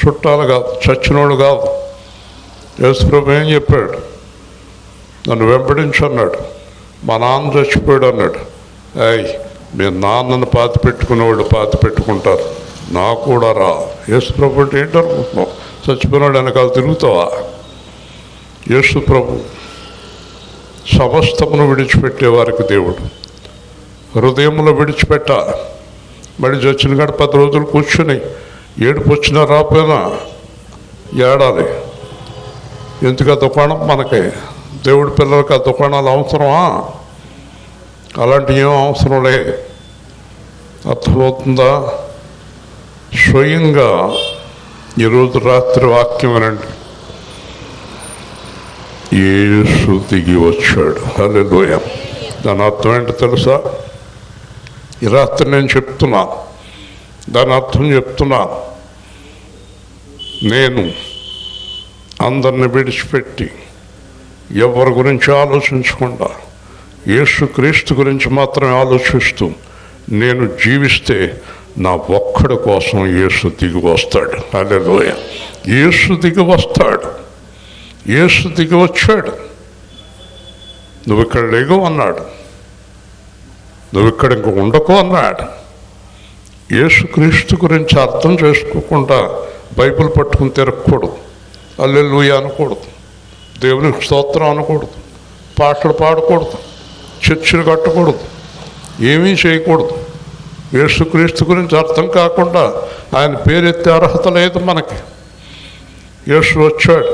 చుట్టాలు కాదు, చచ్చినోడు కాదు. యేసుప్రభు ఏం చెప్పాడు? నన్ను వెంబడించు అన్నాడు. మా నాన్న చచ్చిపోయాడు అన్నాడు. మీ నాన్నను పాతి పెట్టుకునేవాళ్ళు పాతి పెట్టుకుంటారు, నా కూడా రా. యేసుప్రభు అంటే ఏంటనుకుంటున్నావు? చచ్చిపోయినాడు వెనకాల తిరుగుతావా? యేసుప్రభు సమస్తమును విడిచిపెట్టేవారికి దేవుడు. హృదయంలో విడిచిపెట్టాలి. మళ్ళీ చచ్చిన కాడ 10 రోజులు కూర్చొని ఏడుపు వచ్చినా రాపోయినా ఏడాలి. ఎందుకు ఆ దుకాణం? మనకి దేవుడి పిల్లలకి ఆ దుకాణాలు అవసరమా? అలాంటివి ఏం అవసరం లే. అర్థమవుతుందా? స్వయంగా ఈరోజు రాత్రి వాక్యం వినండి. యేసు దిగి వచ్చాడు. హల్లెలూయా. దాని అర్థం ఏంటో తెలుసా? ఈ రాత్రి నేను చెప్తున్నా, దాని అర్థం చెప్తున్నా. నేను అందరిని విడిచిపెట్టి ఎవరి గురించి ఆలోచించకుండా యేసుక్రీస్తు గురించి మాత్రమే ఆలోచిస్తూ నేను జీవిస్తే నా ఒక్కడి కోసం యేసు దిగి వస్తాడు. హల్లెలూయా. యేసు దిగి వస్తాడు. యేసు దిగి వచ్చాడు. నువ్వు ఇక్కడ లేగు అన్నాడు. నువ్వు ఇక్కడ ఇంక ఉండకు అన్నాడు. యేసుక్రీస్తు గురించి అర్థం చేసుకోకుండా బైబిల్ పట్టుకుని తిరగకూడదు. హల్లెలూయా అనకూడదు. దేవునికి స్తోత్రం అనకూడదు. పాటలు పాడకూడదు. చర్చలు కట్టకూడదు. ఏమీ చేయకూడదు. యేసుక్రీస్తు గురించి అర్థం కాకుండా ఆయన పేరెత్తే అర్హత లేదు మనకి. యేసు వచ్చాడు.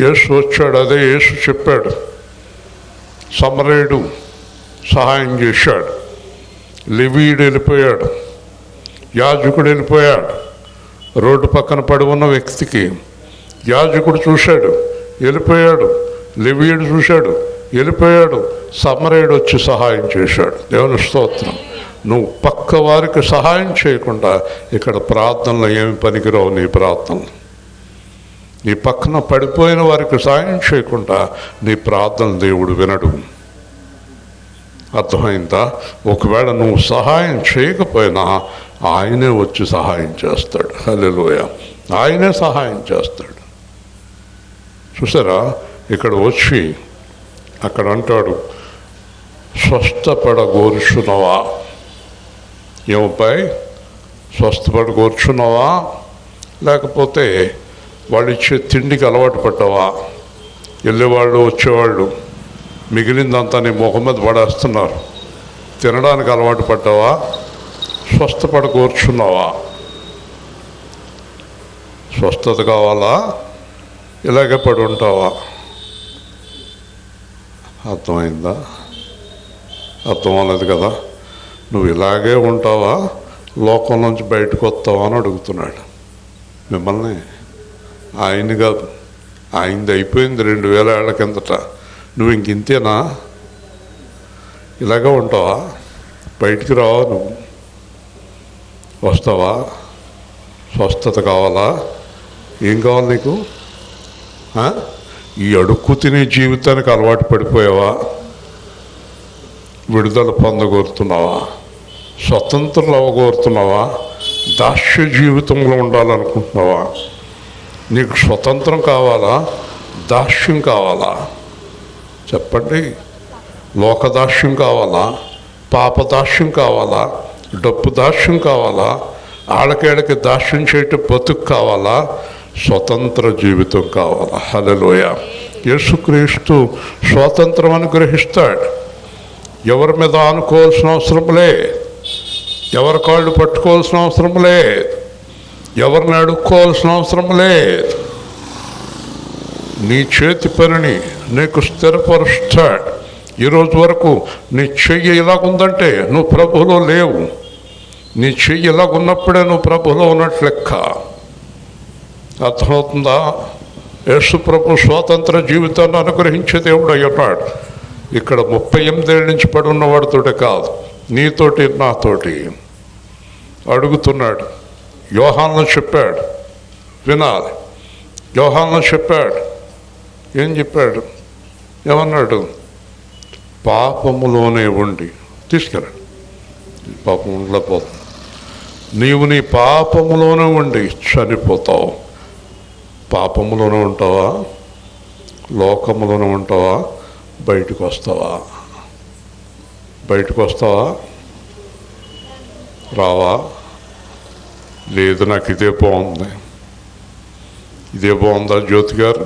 యేసు వచ్చాడు. అదే యేసు చెప్పాడు. సమరయుడు సహాయం చేశాడు. లెవీయుడు వెళ్ళిపోయాడు, యాజకుడు వెళ్ళిపోయాడు. రోడ్డు పక్కన పడి ఉన్న వ్యక్తికి యాజకుడు చూశాడు, వెళ్ళిపోయాడు. లెవీయుడు చూశాడు, వెళ్ళిపోయాడు. సమరయుడు వచ్చి సహాయం చేశాడు. దేవుని స్తోత్రం. నువ్వు పక్క వారికి సహాయం చేయకుండా ఇక్కడ ప్రార్థనలో ఏమి పనికిరావు. నీ ప్రార్థనలు నీ పక్కన పడిపోయిన వారికి సహాయం చేయకుండా నీ ప్రార్థన దేవుడు వినడు. అర్థమైందా? ఒకవేళ నువ్వు సహాయం చేయకపోయినా ఆయనే వచ్చి సహాయం చేస్తాడు. హల్లెలూయా. ఆయనే సహాయం చేస్తాడు. చూసారా, ఇక్కడ వచ్చి అక్కడ అంటాడు, స్వస్థపడగోరుచున్నావా? ఏమపై స్వస్థపడగోరుచున్నావా? లేకపోతే వాళ్ళు ఇచ్చే తిండికి అలవాటు పడ్డావా? వెళ్ళేవాళ్ళు వచ్చేవాళ్ళు మిగిలిందంతా నీ ముఖం మీద పడేస్తున్నారు. తినడానికి అలవాటు పడ్డావా? స్వస్థపడగోరుచున్నావా? స్వస్థత కావాలా? ఇలాగే పడి ఉంటావా? అర్థమైందా? అర్థం అవ్వలేదు కదా. నువ్వు ఇలాగే ఉంటావా, లోకం నుంచి బయటకు వస్తావా అని అడుగుతున్నాడు మిమ్మల్ని. ఆయన్ని కాదు, ఆయనది అయిపోయింది 2000 ఏళ్ల కిందట. నువ్వు ఇంతేనా? ఇలాగే ఉంటావా? బయటికి రావా? నువ్వు వస్తావా? స్వస్థత కావాలా? ఏం కావాలి నీకు? ఈ అడుక్కు తినే జీవితానికి అలవాటు పడిపోయావా? విడుదల పొందగోరుతున్నావా? స్వతంత్రం అవ్వగోరుతున్నావా? దాస్య జీవితంలో ఉండాలనుకుంటున్నావా? నీకు స్వతంత్రం కావాలా? దాస్యం కావాలా? చెప్పండి. లోకదాస్యం కావాలా? పాపదాస్యం కావాలా? డబ్బు దాస్యం కావాలా? ఆళ్ళకేళ్ళకి దాస్యం చేయటం బతుకు కావాలా? స్వతంత్ర జీవితం కావాలా? హల్లెలూయా. యేసుక్రీస్తు స్వాతంత్రం అనుగ్రహిస్తాడు. ఎవరి మీద ఆనుకోవాల్సిన అవసరం లేదు, ఎవరి కాళ్ళు పట్టుకోవాల్సిన అవసరం లేదు, ఎవరిని అడుక్కోవాల్సిన అవసరం లేదు. నీ చేతి పనిని నీకు స్థిరపరుస్తాడు. ఈరోజు వరకు నీ చెయ్యి ఇలాగుందంటే నువ్వు ప్రభువులో లేవు. నీ చెయ్యి ఇలాగున్నప్పుడే నువ్వు ప్రభువులో ఉన్నట్లు లెక్క. అర్థమవుతుందా? యేసు ప్రభు స్వాతంత్ర జీవితాన్ని అనుగ్రహించే దేవుడు అయ్యున్నాడు. ఇక్కడ 38 ఏళ్ళ నుంచి పడి ఉన్నవాడితోటే కాదు, నీతోటి నాతోటి అడుగుతున్నాడు. యోహాను చెప్పాడు, వినాలి. యోహాను చెప్పాడు. ఏం చెప్పాడు? ఏమన్నాడు? పాపములోనే ఉండి తీసుకెళ్ళండి. పాపం ఉండలేకపోతుంది. నీవు నీ పాపములోనే ఉండి చనిపోతావు. పాపములోనే ఉంటావా? లోకములోనే ఉంటావా? బయటకు వస్తావా? బయటకు వస్తావా? రావా? లేదు, నాకు ఇదే బాగుంది. ఇదే బాగుందా? జ్యోతి గారు,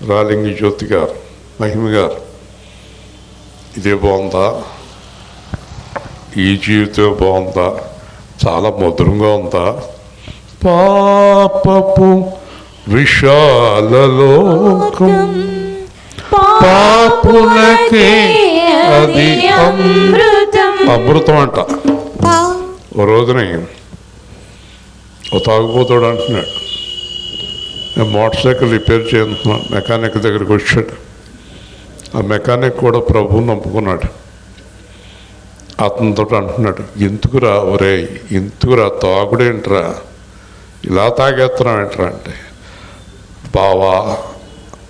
రాలింగి జ్యోతి గారు, మహిమ గారు, ఇదే బాగుందా? ఈ జీవితం బాగుందా? చాలా మధురంగా ఉందా? పాపపు విశాలలోకం పాపులకే అది అమృతం అంట. ఓ రోజున ఓ తాగుపోతాడు అంటున్నాడు, నేను మోటార్ సైకిల్ రిపేర్ చేస్తున్నాను. మెకానిక్ దగ్గరికి వచ్చాడు. ఆ మెకానిక్ కూడా ప్రభువుని నమ్ముకున్నాడు. అతనితో అంటున్నాడు, ఎందుకురా ఒరే, ఎందుకురా తాగుడేంట్రా, ఇలా తాగేస్తున్నావు ఏంట్రా అంటే, బావా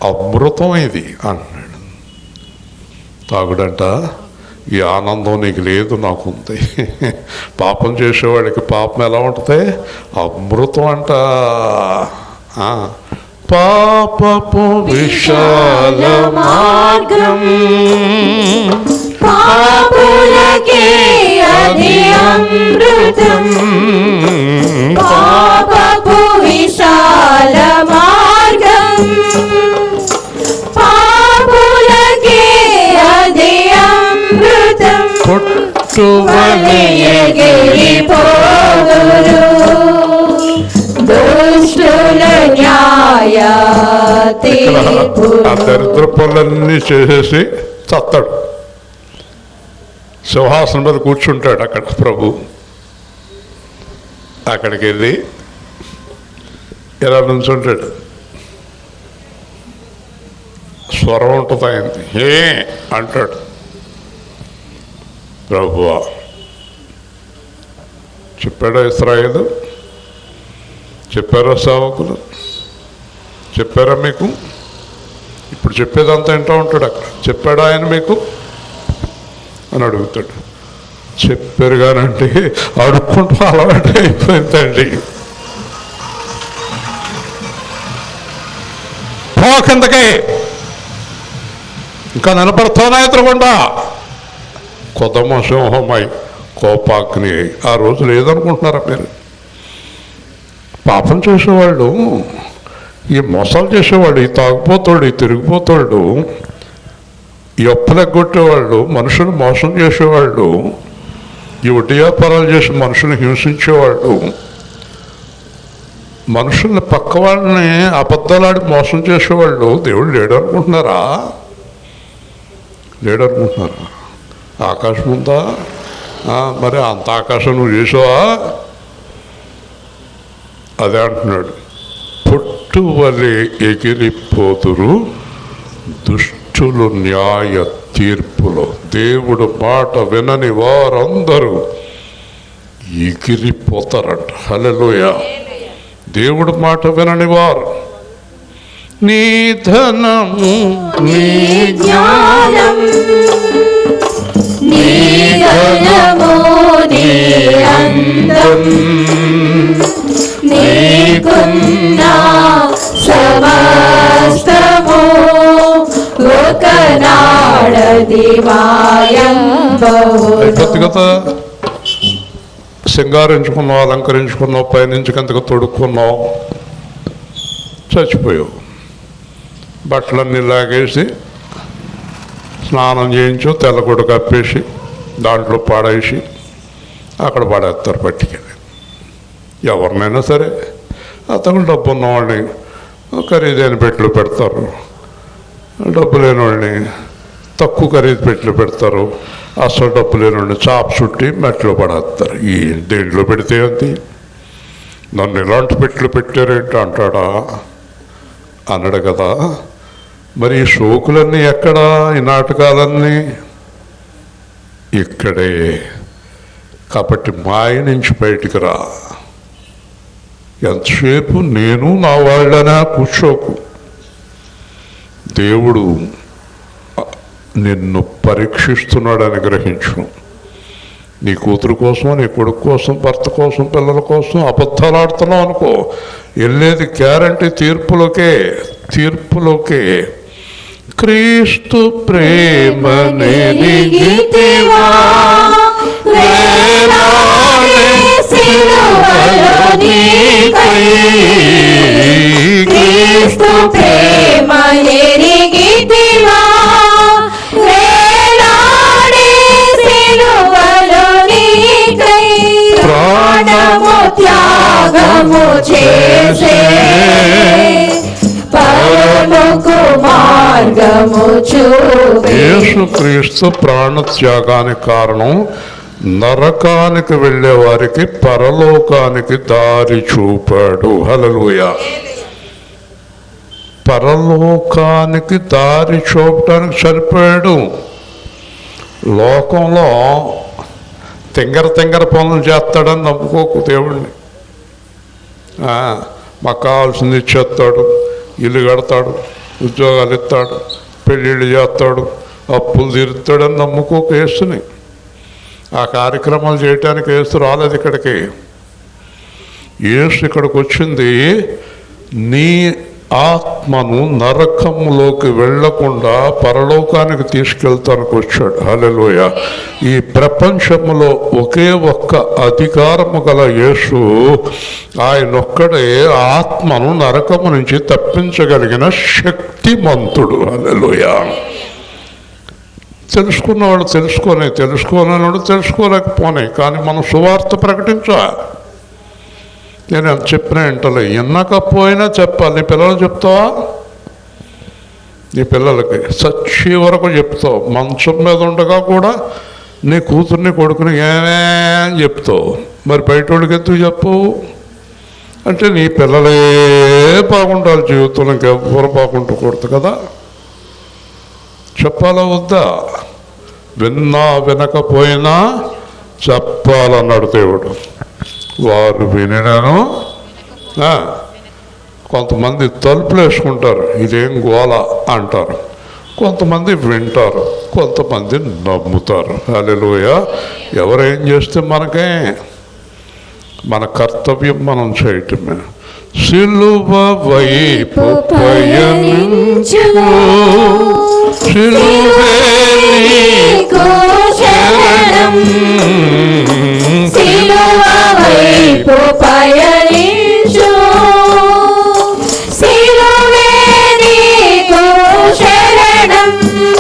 అమృతం ఇది అంటున్నాడు. తాగుడంట, ఈ ఆనందం నీకు లేదు, నాకుంది. పాపం చేసేవాడికి పాపం ఎలా ఉంటుంది? అమృతం అంట. పాపపు విశాల మార్గం పాపులకే అది అమృతం. పాపపు విశాల మార్గం పాపులకే అది అమృతం. కొట్టువలే ఎగిరిపోదురు దుష్టుల న్యాయ ఆ దరిద్ర పనులన్నీ చేసేసి చస్తాడు. సింహాసనం మీద కూర్చుంటాడు అక్కడ ప్రభు. అక్కడికి వెళ్ళి ఇలా నుంచుంటాడు. స్వరం ఉంటుంది ఆయనది. ఏ అంటాడు. ప్రభువా చెప్పాడా ఇశ్రాయేలు? చెప్పారా సేవకులు? చెప్పారా మీకు? ఇప్పుడు చెప్పేదంతా వింటూ ఉంటాడు అక్కడ. చెప్పాడా ఆయన మీకు అని అడుగుతాడు. చెప్పారు కానంటే అడుక్కుంటూ అలవాటు అయిపోయిందండి. కిందకే ఇంకా నిలబడతానా ఎదురుకుండా కొదమ సింహమై కోపాగ్ని అయి. ఆ రోజు లేదనుకుంటున్నారా మీరు? పాపం చేసేవాళ్ళు, ఈ మోసాలు చేసేవాళ్ళు, ఈ తాగుపోతాడు, ఈ తిరిగిపోతాడు, ఈ అప్పులెగ్గొట్టేవాళ్ళు, మనుషులు మోసం చేసేవాళ్ళు, ఈ వడ్డీ వ్యాపారాలు చేసి మనుషులు హింసించేవాళ్ళు, మనుషుల్ని పక్క వాళ్ళని అబద్ధాలాడి మోసం చేసేవాళ్ళు దేవుడు లేడనుకుంటున్నారా? లేడనుకుంటున్నారా? ఆకాశం ఉందా? మరి అంత ఆకాశం నువ్వు చేసావా? అదే అంటున్నాడు. పొట్టువలే ఎగిరిపోతురు దుష్టులు న్యాయ తీర్పులో. దేవుడు మాట వినని వారందరూ ఎగిరిపోతారంట. హల్లెలూయా. దేవుడు మాట వినని వారు. నీ ధనము నీ జ్ఞానం నీ ధనము నీ అందం నీకున్న సమస్తము ఒకనాడది మాయం అయిపోద్ది కదా. సింగారించుకున్నావు, అలంకరించుకున్నావు, పైనుంచి కిందకు తొడుక్కున్నావు, చచ్చిపోయావు. బట్టలన్నీ లాగేసి స్నానం చేయించు, తెల్లగుడ్డ కప్పేసి దాంట్లో పాడేసి అక్కడ పడేస్తారు పట్టుకెళ్ళి. ఎవరినైనా సరే అతను డబ్బు ఉన్నవాడిని ఖరీదైన పెట్టెలు పెడతారు, డబ్బు లేని వాడిని తక్కువ ఖరీదు పెట్టెలు పెడతారు, అసలు డబ్బు లేని వాడిని చాప చుట్టి మెట్లో పడేస్తారు. ఈ దేంట్లో పెడితే అంతే. నన్ను ఇలాంటి పెట్టెలు పెట్టారేంటి అంటాడా? అన్నాడు కదా. మరి ఈ షోకులన్నీ ఎక్కడా? ఈ నాటకాలన్నీ ఇక్కడే. కాబట్టి మాయ నుంచి బయటికి రా. ఎంతసేపు నేను నా వాళ్ళనా కూర్చోకు. దేవుడు నిన్ను పరీక్షిస్తున్నాడని గ్రహించు. నీ కూతురు కోసం, నీ కొడుకు కోసం, భర్త కోసం, పిల్లల కోసం అబద్ధాలు ఆడుతున్నావు అనుకో, వెళ్ళేది గ్యారంటీ తీర్పులోకే. తీర్పులోకే. క్రీస్తు ప్రేమ నెరిగితివా, క్రీస్తు ప్రేమ నెరిగితివా, వేలాడే సిలువలో నీకై ప్రాణము త్యాగము చేసే పరముకు మార్గము చూపే. యేసుక్రీస్తు ప్రాణత్యాగానికి కారణం నరకానికి వెళ్ళే వారికి పరలోకానికి దారి చూపాడు. హల్లెలూయా. పరలోకానికి దారి చూపడానికి సరిపోయాడు. లోకంలో తెంగర పనులు చేస్తాడని నమ్ముకోకు దేవుడిని. మాకు కావాల్సింది ఇచ్చేస్తాడు, ఇల్లు కడతాడు, ఉద్యోగాలు ఇస్తాడు, పెళ్ళిళ్ళు చేస్తాడు, అప్పులు తీరుతాడని నమ్ముకోకు యేసుని. ఆ కార్యక్రమాలు చేయటానికి యేసు రాలేదు ఇక్కడికి. యేసు ఇక్కడికి వచ్చింది నీ ఆత్మను నరకంలోకి వెళ్లకుండా పరలోకానికి తీసుకెళ్తానికి వచ్చాడు. హల్లెలూయా. ఈ ప్రపంచంలో ఒకే ఒక్క అధికారము గల యేసు ఆయనొక్కడే ఆత్మను నరకము నుంచి తప్పించగలిగిన శక్తిమంతుడు. హల్లెలూయా. తెలుసుకున్నవాడు తెలుసుకోలేనివాడు తెలుసుకోలేకపోనే. కానీ మనం సువార్త ప్రకటించాలి. నేను ఎంత చెప్పినా వింటలే. వినకపోయినా చెప్పాలి. నీ పిల్లలు చెప్తావా? నీ పిల్లలకి చచ్చే వరకు చెప్తావు. మంచం మీద ఉండగా కూడా నీ కూతుర్ని కొడుకుని ఏమే అని చెప్తావు, మరి బయటోడికి ఎందుకు చెప్పవు? అంటే నీ పిల్లలే బాగుండాలి జీవితంలో, ఇంకెవ్వరు బాగుండకూడదు కదా. చెప్పాలా వద్దా? విన్నా వినకపోయినా చెప్పాలన్నాడు దేవుడు. వారు వినను. కొంతమంది తలుపులు వేసుకుంటారు, ఇదేం గోల అంటారు. కొంతమంది వింటారు, కొంతమంది నమ్ముతారు. హల్లెలూయా. ఎవరేం చేస్తే మనకే, మన కర్తవ్యం మనం చేయటమే. సిలువ వైపు పయనించు, సిలువే నీకు శరణం. సిలువ వైపు పయనించు, సిలువే నీకు శరణం.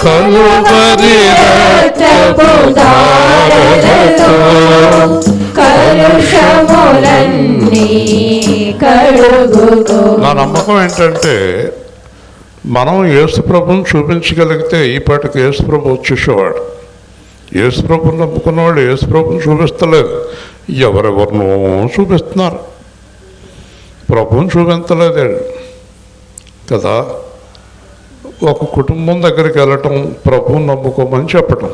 కలువరి రక్తపు ధారలతో కలుషములన్నీ కడుగుకో. నా నమ్మకం ఏంటంటే, మనం యేసుప్రభుని చూపించగలిగితే ఈ పాటికి యేసుప్రభు వచ్చేసేవాడు. యేసుప్రభుని నమ్ముకున్నవాడు యేసుప్రభుని చూపిస్తలేదు, ఎవరెవరినో చూపిస్తున్నారు, ప్రభుని చూపించలేదే కదా. ఒక కుటుంబం దగ్గరికి వెళ్ళటం, ప్రభుని నమ్ముకోమని చెప్పటం,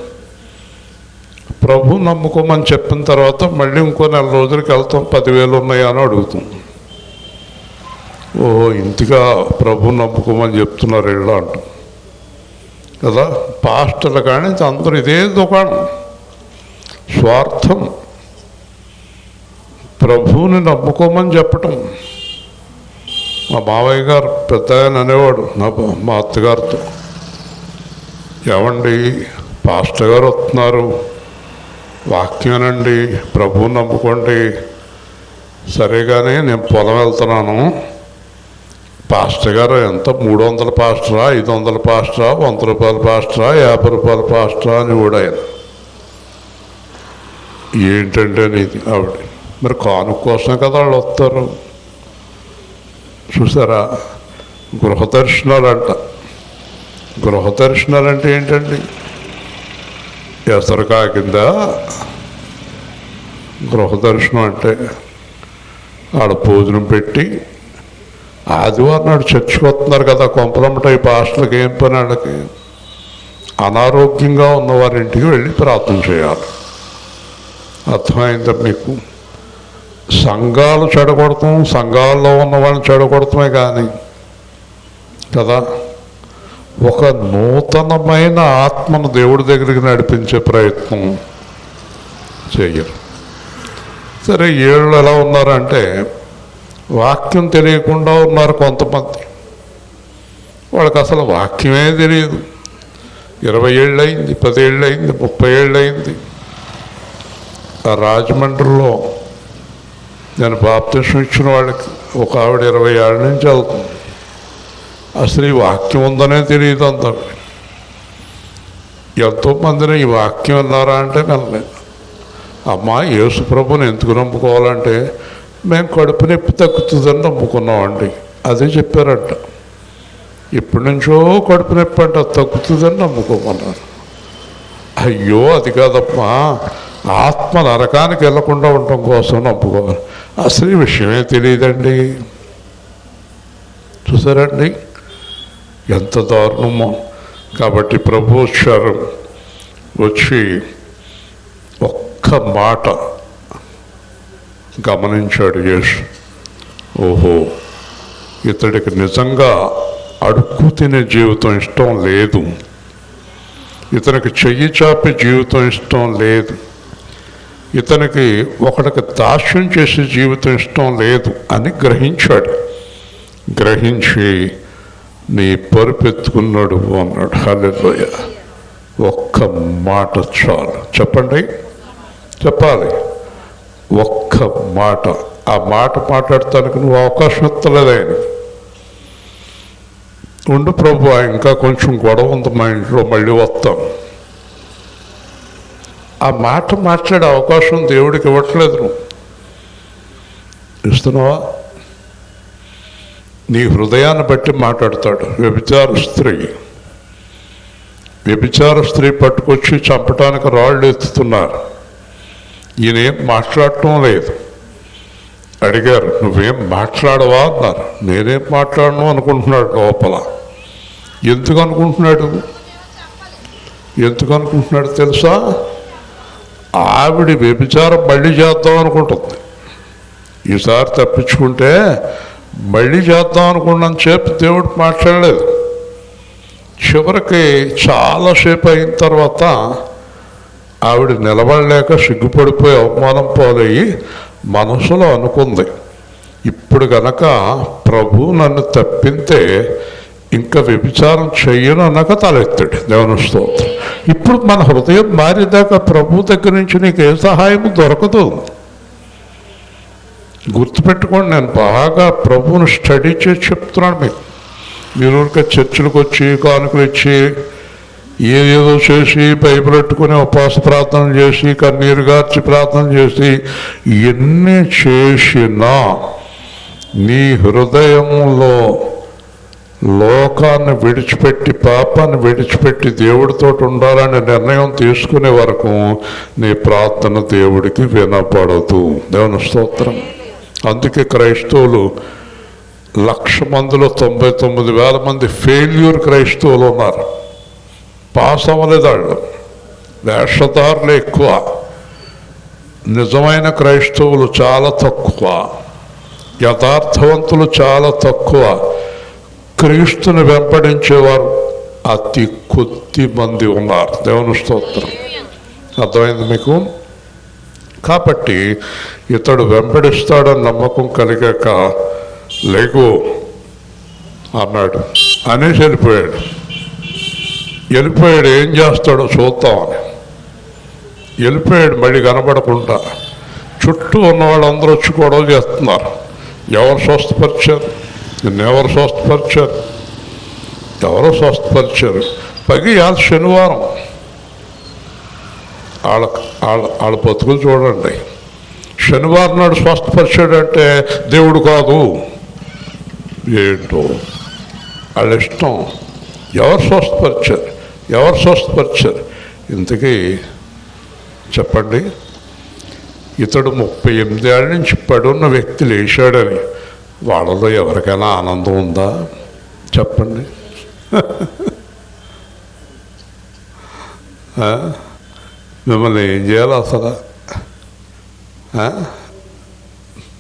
ప్రభు నమ్ముకోమని చెప్పిన తర్వాత మళ్ళీ ఇంకో 4 రోజులకి వెళ్తాం, 10,000 ఉన్నాయా అని అడుగుతాం. ఓహో, ఇంతగా ప్రభు నమ్ముకోమని చెప్తున్నారు ఇలా అంటాం కదా. పాస్టర్లు కానీ అందరూ ఇదే దుకాణం, స్వార్థం. ప్రభువుని నమ్ముకోమని చెప్పటం. మా మావయ్య గారు పెద్ద ఆయన అనేవాడు మా అత్తగారితో, ఏమండి పాస్టర్ గారు వస్తున్నారు, వాక్యానండి, ప్రభువుని నమ్ముకోండి. సరేగానే నేను పొలం వెళ్తున్నాను, పాస్టర్ గారు ఎంత 300 పాస్టరా, 500 పాస్టరా, 100 రూపాయల పాస్టరా, 50 రూపాయల పాస్టరా అని కూడా ఆయన. ఏంటంటే నీది ఆవిడ, మరి కాను కోసమే కదా వాళ్ళు వస్తారు. చూసారా, గృహదర్శనాలు అంట. గృహదర్శనాలు అంటే ఏంటండి? ఎసరు కాకిందా గృహదర్శనం అంటే? ఆడ భోజనం పెట్టి ఆదివారం నాడు చర్చికి వస్తున్నారు కదా, కొంపలమ్మట ఈ పాస్టర్లకి ఏం పని? వాళ్ళకి అనారోగ్యంగా ఉన్నవారింటికి వెళ్ళి ప్రార్థన చేయాలి. అర్థమైందా మీకు? సంఘాలు చెడగొడతాం, సంఘాల్లో ఉన్న వాళ్ళని చెడగొడతామే కానీ కదా, ఒక నూతనమైన ఆత్మను దేవుడి దగ్గరికి నడిపించే ప్రయత్నం చెయ్యరు. సరే, ఏళ్ళు ఎలా ఉన్నారంటే వాక్యం తెలియకుండా ఉన్నారు కొంతమంది. వాళ్ళకి అసలు వాక్యమే తెలియదు. 20 ఏళ్ళు అయింది, 10 ఏళ్ళు అయింది, 30 ఏళ్ళు అయింది. ఆ రాజమండ్రిలో నేను బాప్తిసం ఇచ్చిన వాళ్ళకి ఒక ఆవిడ 20 ఏళ్ళ నుంచి వెళ్తుంది. అసలు ఈ వాక్యం ఉందనే తెలియదు అందరు. ఎంతోమందిని ఈ వాక్యం విన్నారా అంటే వినలేదు. అమ్మా, యేసు ప్రభుని ఎందుకు నమ్ముకోవాలంటే మేము కడుపు నొప్పి తగ్గుతుందని నమ్ముకున్నామండి, అదే చెప్పారంట. ఇప్పటి నుంచో కడుపు నొప్పి అంటే అది తగ్గుతుందని నమ్ముకోమన్నారు. అయ్యో, అది కాదమ్మా, ఆత్మ నరకానికి వెళ్లకుండా ఉండటం కోసం నమ్ముకోవాలి. అసలు ఈ విషయమే తెలియదండి. చూసారండి ఎంత దారుణమో. కాబట్టి ప్రభు వచ్చారు, వచ్చి ఒక్క మాట గమనించాడు యేసు. ఓహో, ఇతడికి నిజంగా అడుక్కు తినే జీవితం ఇష్టం లేదు, ఇతనికి చెయ్యి చాపే జీవితం ఇష్టం లేదు, ఇతనికి ఒకడికి దాస్యం చేసే జీవితం ఇష్టం లేదు అని గ్రహించాడు. గ్రహించి నీ పరుపెత్తుకున్నాడు అన్నాడు. హల్లెలూయా. ఒక్క మాట చాలు. చెప్పండి, చెప్పాలి. ఒక్క మాట. ఆ మాట మాట్లాడటానికి నువ్వు అవకాశం ఇస్తలేదు ఆయన. ఉండు ప్రభు, ఇంకా కొంచెం గొడవ ఉంది మా ఇంట్లో, మళ్ళీ వస్తాం. ఆ మాట మాట్లాడే అవకాశం దేవుడికి ఇవ్వట్లేదు. నువ్వు ఇస్తున్నావా? నీ హృదయాన్ని బట్టి మాట్లాడతాడు. వ్యభిచార స్త్రీ వ్యభిచార స్త్రీ పట్టుకొచ్చి చంపటానికి రాళ్ళు ఎత్తుతున్నారు. ఈయనేం మాట్లాడటం లేదు. అడిగారు, నువ్వేం మాట్లాడవా అన్నారు. నేనేం మాట్లాడను అనుకుంటున్నాడు లోపల. ఎందుకు అనుకుంటున్నాడు తెలుసా? ఆవిడ వ్యభిచారం మళ్ళీ చేద్దాం అనుకుంటుంది. ఈసారి తప్పించుకుంటే మళ్ళీ చేద్దాం అనుకున్నాను చెప్పి దేవుడు మాట్లాడలేదు. చివరికి చాలాసేపు అయిన తర్వాత ఆవిడ నిలబడలేక సిగ్గుపడిపోయి అవమానం పోలయ్యి మనసులో అనుకుంది, ఇప్పుడు గనక ప్రభు నన్ను తప్పితే ఇంకా వ్యభిచారం చెయ్యను అన్నాక తలెత్తాడు. దేవుని స్తోత్రం. ఇప్పుడు మన హృదయం మారేదాకా ప్రభు దగ్గర నుంచి నీకు ఏ సహాయం దొరకదు. గుర్తుపెట్టుకోండి, నేను బాగా ప్రభువును స్టడీ చేసి చెప్తున్నాను మీకు. మీరు చర్చిలకు వచ్చి కానుకలు ఇచ్చి ఏదేదో చేసి బైబిల్ పెట్టుకుని ఉపవాస ప్రార్థన చేసి కన్నీరు గార్చి ప్రార్థన చేసి ఎన్ని చేసినా నీ హృదయంలో లోకాన్ని విడిచిపెట్టి పాపాన్ని విడిచిపెట్టి దేవుడితో ఉండాలని నిర్ణయం తీసుకునే వరకు నీ ప్రార్థన దేవుడికి వినపడదు. దేవుని స్తోత్రం. అందుకే క్రైస్తవులు 1,00,000 మందిలో 99,000 మంది ఫెయిల్యూర్ క్రైస్తవులు ఉన్నారు. పాస్ అవ్వలేదు వాళ్ళు. వేషధారులు ఎక్కువ, నిజమైన క్రైస్తవులు చాలా తక్కువ, యథార్థవంతులు చాలా తక్కువ, క్రీస్తుని వెంబడించేవారు అతి కొద్ది మంది ఉన్నారు. దేవుని స్తోత్రం. అర్థమైంది మీకు? కాబట్టి ఇతడు వెంబడిస్తాడని నమ్మకం కలిగాక లేకు అన్నాడు అనేసి వెళ్ళిపోయాడు. ఏం చేస్తాడో చూద్దామని వెళ్ళిపోయాడు. మళ్ళీ కనబడకుండా చుట్టూ ఉన్న వాళ్ళందరూ వచ్చి గొడవ చేస్తున్నారు. ఎవరు స్వస్థపరిచారు? నిన్నెవరు స్వస్థపరిచారు? ఎవరో స్వస్థపరిచారు. పగి ఇవాళ శనివారం. వాళ్ళ బతుకులు చూడండి. శనివారం నాడు స్వస్థపరిచాడంటే దేవుడు కాదు. ఏంటో వాళ్ళ ఇష్టం. ఎవరు స్వస్థపరిచారు? ఇంతకీ చెప్పండి. ఇతడు 38 ఏళ్ళ నుంచి పడున్న వ్యక్తి లేచాడని వాళ్ళలో ఎవరికైనా ఆనందం ఉందా? చెప్పండి. మిమ్మల్ని ఏం చేయాలి అసలు?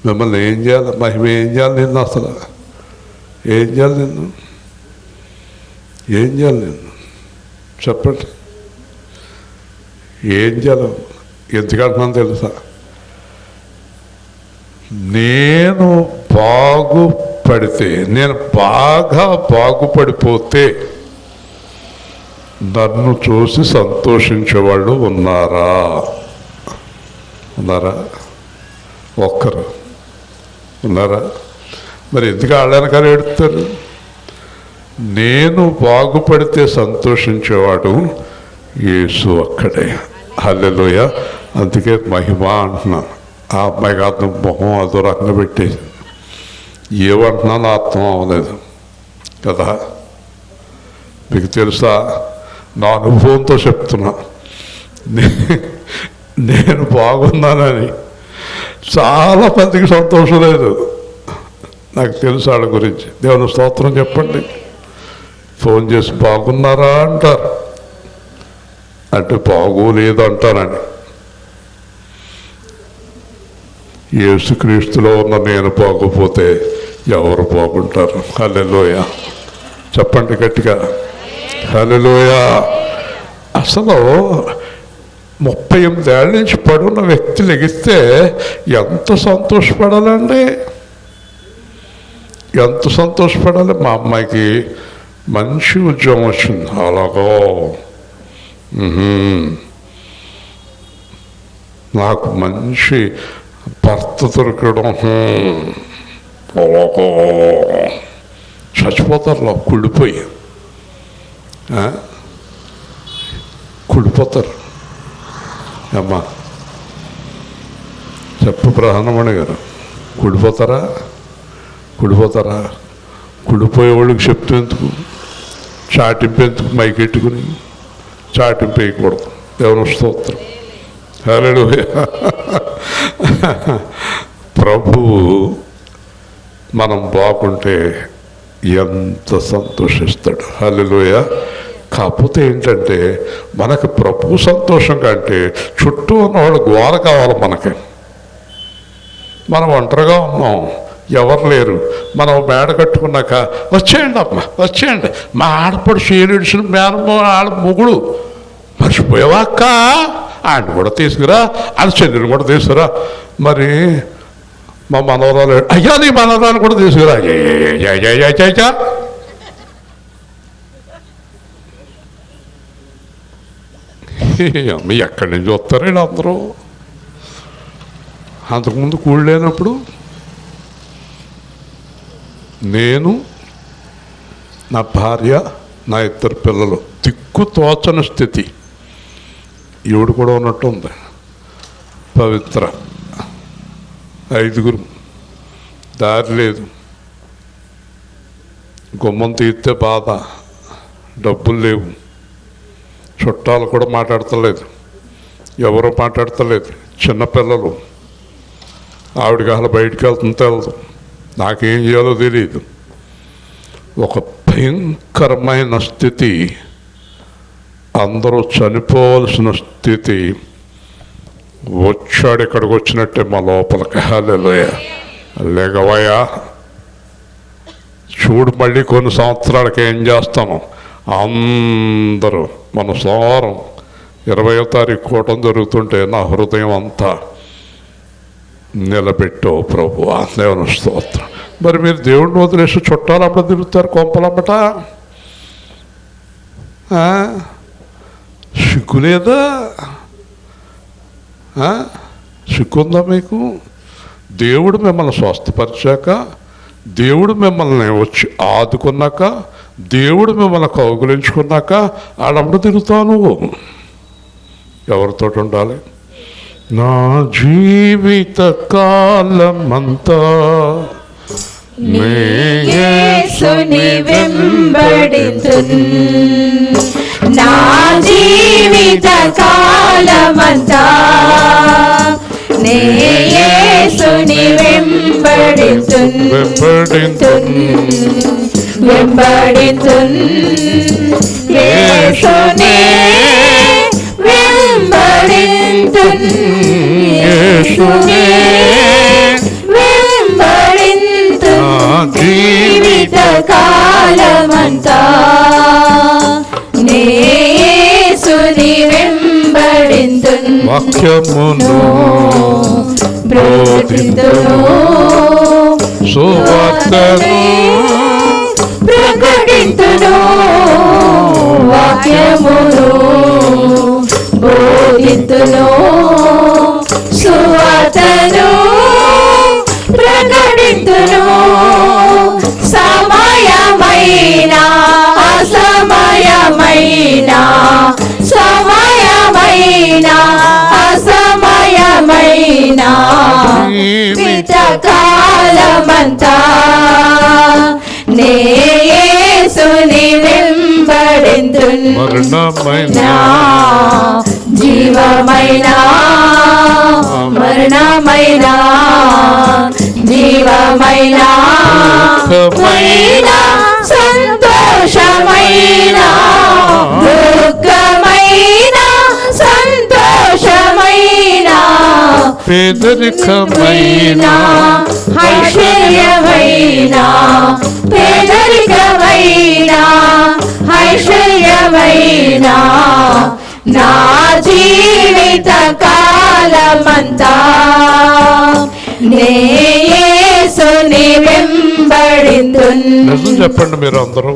మిమ్మల్ని ఏం చేయాలి? మహిమ ఏం చేయాలి నిన్ను? అసలు ఏం చేయాలి నిన్ను? చెప్పండి. ఏం చేయాలి? ఎందుకంటున్నాను తెలుసా? నేను బాగా బాగుపడిపోతే నన్ను చూసి సంతోషించేవాళ్ళు ఉన్నారా? ఒక్కరు ఉన్నారా? మరి ఎందుకు వాళ్ళనకాలు ఎడుతారు? నేను బాగుపడితే సంతోషించేవాడు యేసు ఒక్కడే. హల్లెలూయా. అందుకే మహిమ అంటున్నాను. ఆ అమ్మాయికి అర్థం మొహం అదో రకంగా పెట్టేసి ఏమంటున్నాను అర్థం అవ్వలేదు కదా. మీకు తెలుసా, నా అనుభవంతో చెప్తున్నా, నేను బాగున్నానని చాలా మందికి సంతోషం లేదు. నాకు తెలుసు వాళ్ళ గురించి. దేవుని స్తోత్రం చెప్పండి. ఫోన్ చేసి బాగున్నారా అంటారు, అంటే బాగోలేదు అంటారని. యేసుక్రీస్తులో ఉన్న నేను బాగోపోతే ఎవరు బాగుంటారు? హల్లెలూయా. చెప్పండి గట్టిగా, హల్లెలూయా. అసలు 38 ఏళ్ళ నుంచి పడున్న వ్యక్తి లెగిస్తే ఎంత సంతోషపడాలండి, ఎంత సంతోషపడాలి. మా అమ్మాయికి మంచి ఉద్యోగం వచ్చింది. అలాగో నాకు మంచి భర్త దొరకడం, అలాగో చచ్చిపోతారు కుళ్ళిపోతారు. అమ్మా చెప్పు ప్రధానమణి గారు, కుడిపోతారా? కుడిపోయే వాళ్ళకి చెప్తూ ఎందుకు, చాటింపు ఎందుకు మైకెట్టుకుని? చాటింపు వేయకూడదు. దేవుని స్తోత్రం. హల్లెలూయా. ప్రభువు మనం బాగుంటే ఎంత సంతోషిస్తాడు. హల్లెలూయా. కాకపోతే ఏంటంటే మనకు ప్రభు సంతోషం కంటే చుట్టూ ఉన్నవాళ్ళు గోల కావాలి మనకి. మనం ఒంటరిగా ఉన్నాం, ఎవరు లేరు. మనం మేడ కట్టుకున్నాక వచ్చేయండి అమ్మ వచ్చేయండి, మా ఆడపడుచు ఏడుసిన మేనమో ఆడ మొగుడు మర్చిపోయావా అక్క, ఆయన కూడా తీసుకురా, ఆయన చెల్లిని కూడా తీసుకురా, మరి మా మనవరాలు అయ్యా నీ మనవరాలు కూడా తీసుకురా. అమ్మ ఎక్కడి నుంచి వస్తారండి అందరూ. అంతకుముందు కూడి లేనప్పుడు నేను, నా భార్య, నా 2 పిల్లలు, దిక్కు తోచని స్థితి. ఈవిడ కూడా ఉన్నట్టు ఉంది. పవిత్ర, 5 దారి లేదు, గుమ్మం తీస్తే బాధ, డబ్బులు లేవు, చుట్టాలు కూడా మాట్లాడతలేదు, ఎవరు మాట్లాడతలేదు, చిన్నపిల్లలు. ఆవిడ కాల బయటికి వెళ్తుంది తెలదు, నాకేం చేయాలో తెలియదు. ఒక భయంకరమైన స్థితి, అందరూ చనిపోవలసిన స్థితి. వచ్చాడు ఇక్కడికి వచ్చినట్టే మా లోపలికి. హల్లెలూయా. లేగవయ్యా, చూడు మళ్ళీ కొన్ని సంవత్సరాలకి ఏం చేస్తాను. అందరూ మన సోమవారం 20వ తారీఖు కూటం జరుగుతుంటే నా హృదయం అంతా నిలబెట్టో ప్రభు. దేవుని స్తోత్రం. మరి మీరు దేవుడిని వదిలేసి చుట్టాలు అప్పుడు తిరుగుతారు కొంపలమ్మట. సిగ్గులేదా? సిగ్గుందా మీకు? దేవుడు మిమ్మల్ని స్వస్థపరిచాక, దేవుడు మిమ్మల్ని వచ్చి ఆదుకున్నాక, దేవుడు మిమ్మల్ని కౌగులించుకున్నాక ఆడప్పుడు తిరుగుతావు నువ్వు. ఎవరితో ఉండాలి? నా జీవిత కాలమంతా యేసుని వెంబడింతున్, నా జీవిత కాలమంతా నే యేసుని వెంబడింతున్, వెంబడింతున్, యేసునే వెంబడింతున్, యేసునే వెంబడింతున్, జీవిత కాలమంతా నే యేసుని వెంబడింతున్, వాక్యమును బ్రోధింతును, సువార్తను ప్రకటింతును, వాక్యమును బోధింతును, సువార్తను ప్రకటింతును, సమయమైన అసమయమైన, సమయమైన అసమయమైన జీవిత కాలమంతా నే యేసుని వెంబడింతున్, మరణమైన జీవమైన మరణమైన జీవమైన మైన సంతోషమైన దుఃఖమైన సంతోషమైన పేదరికమైన ఐశ్వర్యమైన, పేదరికమైన ఐశ్వర్యమైన నా జీవిత కాలమంతా నే యేసుని వెంబడింతున్. నిజం చెప్పండి మీరు అందరూ.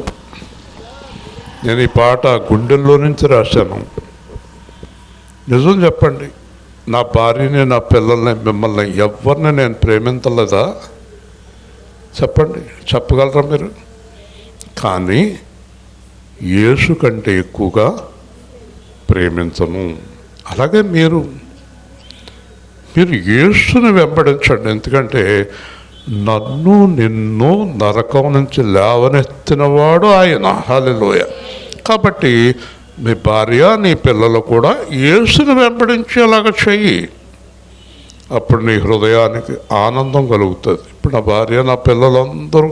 నేను ఈ పాట గుండెల్లో నుంచి రాశాను. నిజం చెప్పండి, నా భార్యని, నా పిల్లల్ని, మిమ్మల్ని ఎవరిని నేను ప్రేమించలేదా? చెప్పండి, చెప్పగలరా మీరు? కానీ యేసు కంటే ఎక్కువగా ప్రేమించను. అలాగే మీరు యేసుని వెంబడించండి. ఎందుకంటే నన్ను నిన్ను నరకం నుంచి లేవనెత్తినవాడు ఆయన. హల్లెలూయా. కాబట్టి మీ భార్య నీ పిల్లలు కూడా యేసుని వెంబడించేలాగా చెయ్యి. అప్పుడు నీ హృదయానికి ఆనందం కలుగుతుంది. ఇప్పుడు నా భార్య నా పిల్లలందరూ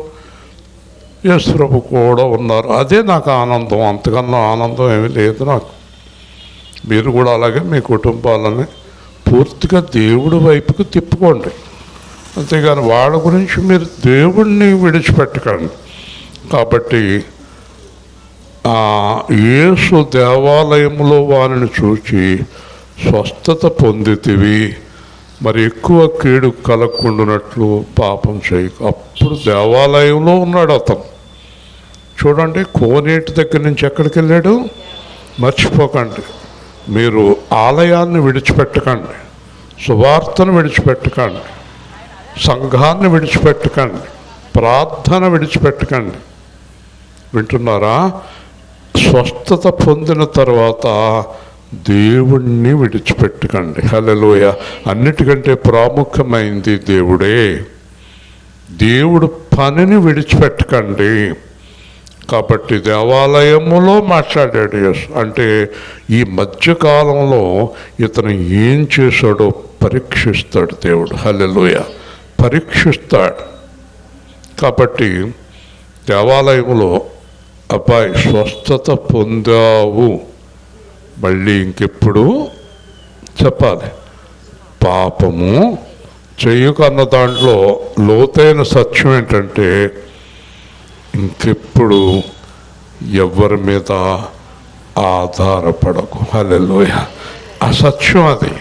యేసు ప్రభు కూడా ఉన్నారు, అదే నాకు ఆనందం, అంతకన్నా ఆనందం ఏమీ లేదు నాకు. మీరు కూడా అలాగే మీ కుటుంబాలని పూర్తిగా దేవుడి వైపుకి తిప్పుకోండి, అంతేగాని వాళ్ళ గురించి మీరు దేవుణ్ణి విడిచిపెట్టకండి. కాబట్టి యేసు దేవాలయంలో వారిని చూచి స్వస్థత పొందితివి, మరి ఎక్కువ కీడు కలగకుండానట్లు పాపం చేయకు. అప్పుడు దేవాలయంలో ఉన్నాడు అతను. చూడండి, కోనేటి దగ్గర నుంచి ఎక్కడికి వెళ్ళాడు? మర్చిపోకండి, మీరు ఆలయాన్ని విడిచిపెట్టకండి, సువార్తను విడిచిపెట్టకండి, సంఘాన్ని విడిచిపెట్టకండి, ప్రార్థన విడిచిపెట్టకండి. వింటున్నారా? స్వస్థత పొందిన తర్వాత దేవుణ్ణి విడిచిపెట్టకండి. హల్లెలూయా. అన్నిటికంటే ప్రాముఖ్యమైంది దేవుడే. దేవుడు పనిని విడిచిపెట్టకండి. కాబట్టి దేవాలయములో మాట్లాడాడు యేసు. అంటే ఈ మధ్యకాలంలో ఇతను ఏం చేశాడో పరీక్షిస్తాడు దేవుడు. హల్లెలూయా, పరీక్షిస్తాడు. కాబట్టి దేవాలయంలో అబ్బాయి స్వస్థత పొందావు, మళ్ళీ ఇంకెప్పుడు చెప్పాలి, పాపము చెయ్యకన్న దాంట్లో లోతైన సత్యం ఏంటంటే ఇంకెప్పుడు ఎవరి మీద ఆధారపడకు. హల్లెలూయా, అసత్యం అది.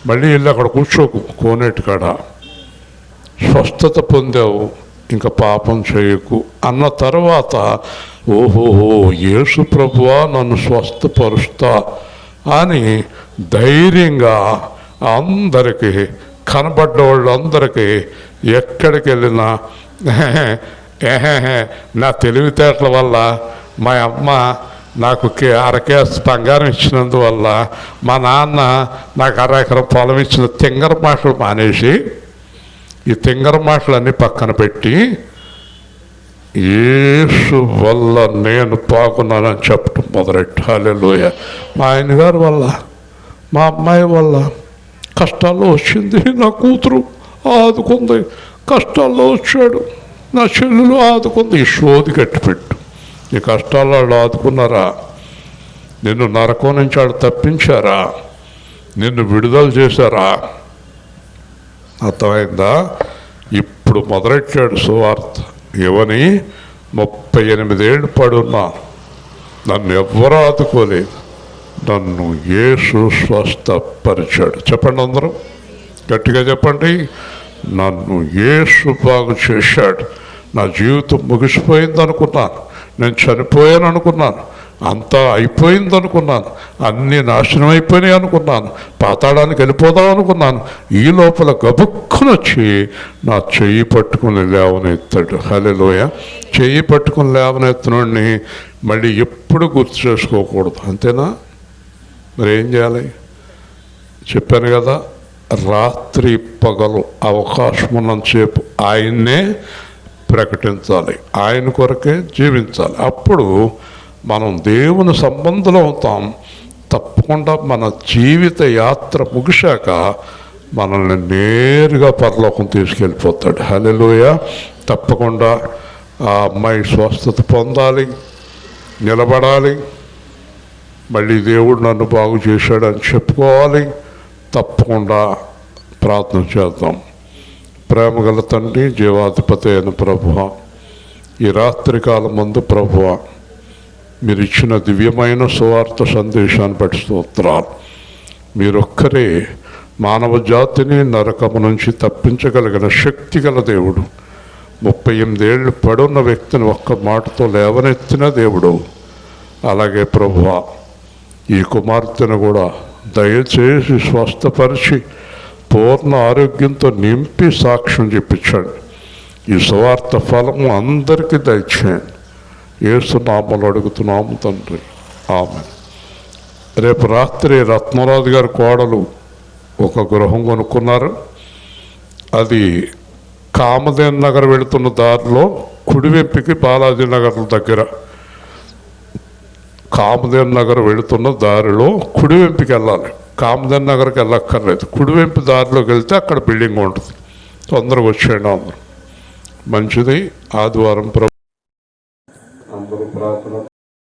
మళ్ళీ వెళ్ళి అక్కడ కూర్చోకు కోనేటి కాడ. స్వస్థత పొందావు, ఇంకా పాపం చేయకు అన్న తర్వాత ఓహోహో యేసు ప్రభువా నన్ను స్వస్థపరుస్తా అని ధైర్యంగా అందరికీ, కనబడ్డ వాళ్ళందరికీ ఎక్కడికి వెళ్ళినా నా తెలివితేటల వల్ల, మా అమ్మ నాకు అరకేస్ బంగారం ఇచ్చినందువల్ల, మా నాన్న నాకు అరెకరం పొలం ఇచ్చిన తింగర మాటలు మానేసి, ఈ తింగర మాటలన్నీ పక్కన పెట్టి యేసు వల్ల నేను బాగున్నానని చెప్పడం మొదలెట్టు. హల్లెలూయా. మా ఆయన గారి వల్ల, మా అమ్మాయి వల్ల కష్టాల్లో వచ్చింది, నా కూతురు ఆదుకుంది, కష్టాల్లో వచ్చాడు, నా చెల్లెలు ఆదుకుంది. ఈ సోది కట్టిపెట్టు. ఈ కష్టాల్లో వాళ్ళు ఆదుకున్నారా? నిన్ను నరకం నుంచి వాళ్ళు తప్పించారా? నిన్ను విడుదల చేశారా? అర్థమైందా? ఇప్పుడు మొదలెట్టాడు సువార్త. ఏమని? 38 ఏళ్ళు పడున్నా నన్ను ఎవ్వరూ ఆదుకోలేదు, నన్ను యేసు స్వస్థపరిచాడు. చెప్పండి అందరూ గట్టిగా చెప్పండి. నన్ను యేసు బాగు చేశాడు. నా జీవితం ముగిసిపోయింది అనుకున్నాను, నేను చనిపోయాను అనుకున్నాను, అంతా అయిపోయింది అనుకున్నాను, అన్నీ నాశనం అయిపోయినాయి అనుకున్నాను, పాతాళానికి వెళ్ళిపోదాం అనుకున్నాను. ఈ లోపల గబుక్కునొచ్చి నా చెయ్యి పట్టుకుని లేవనెత్తాడు. హల్లెలూయా. చెయ్యి పట్టుకుని లేవనెత్తనుడిని మళ్ళీ ఎప్పుడు గుర్తు చేసుకోకూడదు, అంతేనా? మరి ఏం చేయాలి? చెప్పాను కదా, రాత్రి పగలు అవకాశం ఉన్నంతసేపు ఆయన్నే ప్రకటించాలి, ఆయన కొరకే జీవించాలి. అప్పుడు మనం దేవుని సంబంధులు అవుతాం. తప్పకుండా మన జీవిత యాత్ర ముగిశాక మనల్ని నేరుగా పరలోకం తీసుకెళ్ళిపోతాడు. హల్లెలూయా. తప్పకుండా ఆ అమ్మాయి స్వస్థత పొందాలి, నిలబడాలి, మళ్ళీ దేవుడు నన్ను బాగు చేశాడని చెప్పుకోవాలి. తప్పకుండా ప్రార్థన చేద్దాం. ప్రేమగల తండ్రి, జీవాధిపతి అయిన ప్రభువా, ఈ రాత్రికాలం ముందు ప్రభువా మీరు ఇచ్చిన దివ్యమైన సువార్త సందేశాన్ని బట్టి స్తోత్రాలు. మీరొక్కరే మానవ జాతిని నరకము నుంచి తప్పించగలిగిన శక్తి గల దేవుడు. 38 ఏళ్ళు పడున్న వ్యక్తిని ఒక్క మాటతో లేవనెత్తిన దేవుడు. అలాగే ప్రభువా, ఈ కుమార్తెను కూడా దయచేసి స్వస్థపరిచి పూర్ణ ఆరోగ్యంతో నింపి సాక్ష్యం చెప్పించండి. ఈ సువార్త ఫలము అందరికీ దయచేయండి. యేసు నామములో అడుగుతున్నాము తండ్రి, ఆమేన్. రేపు రాత్రి రత్నరాజు గారి కోడలు ఒక గృహం కొనుక్కున్నారు. అది కామధేన్ నగర్ వెళుతున్న దారిలో కుడివెంపికి బాలాజీ నగర్ దగ్గర కామదేవ్ నగర్ వెళుతున్న దారిలో కుడివైపుకి వెళ్ళాలి. కామదేవ్ నగర్కి వెళ్ళక్కర్లేదు, కుడివైపు దారిలోకి వెళ్తే అక్కడ బిల్డింగ్ ఉంటుంది. తొందరగా వచ్చేయండి అందరూ. మంచిది. ఆదివారం అందరూ ప్రార్థన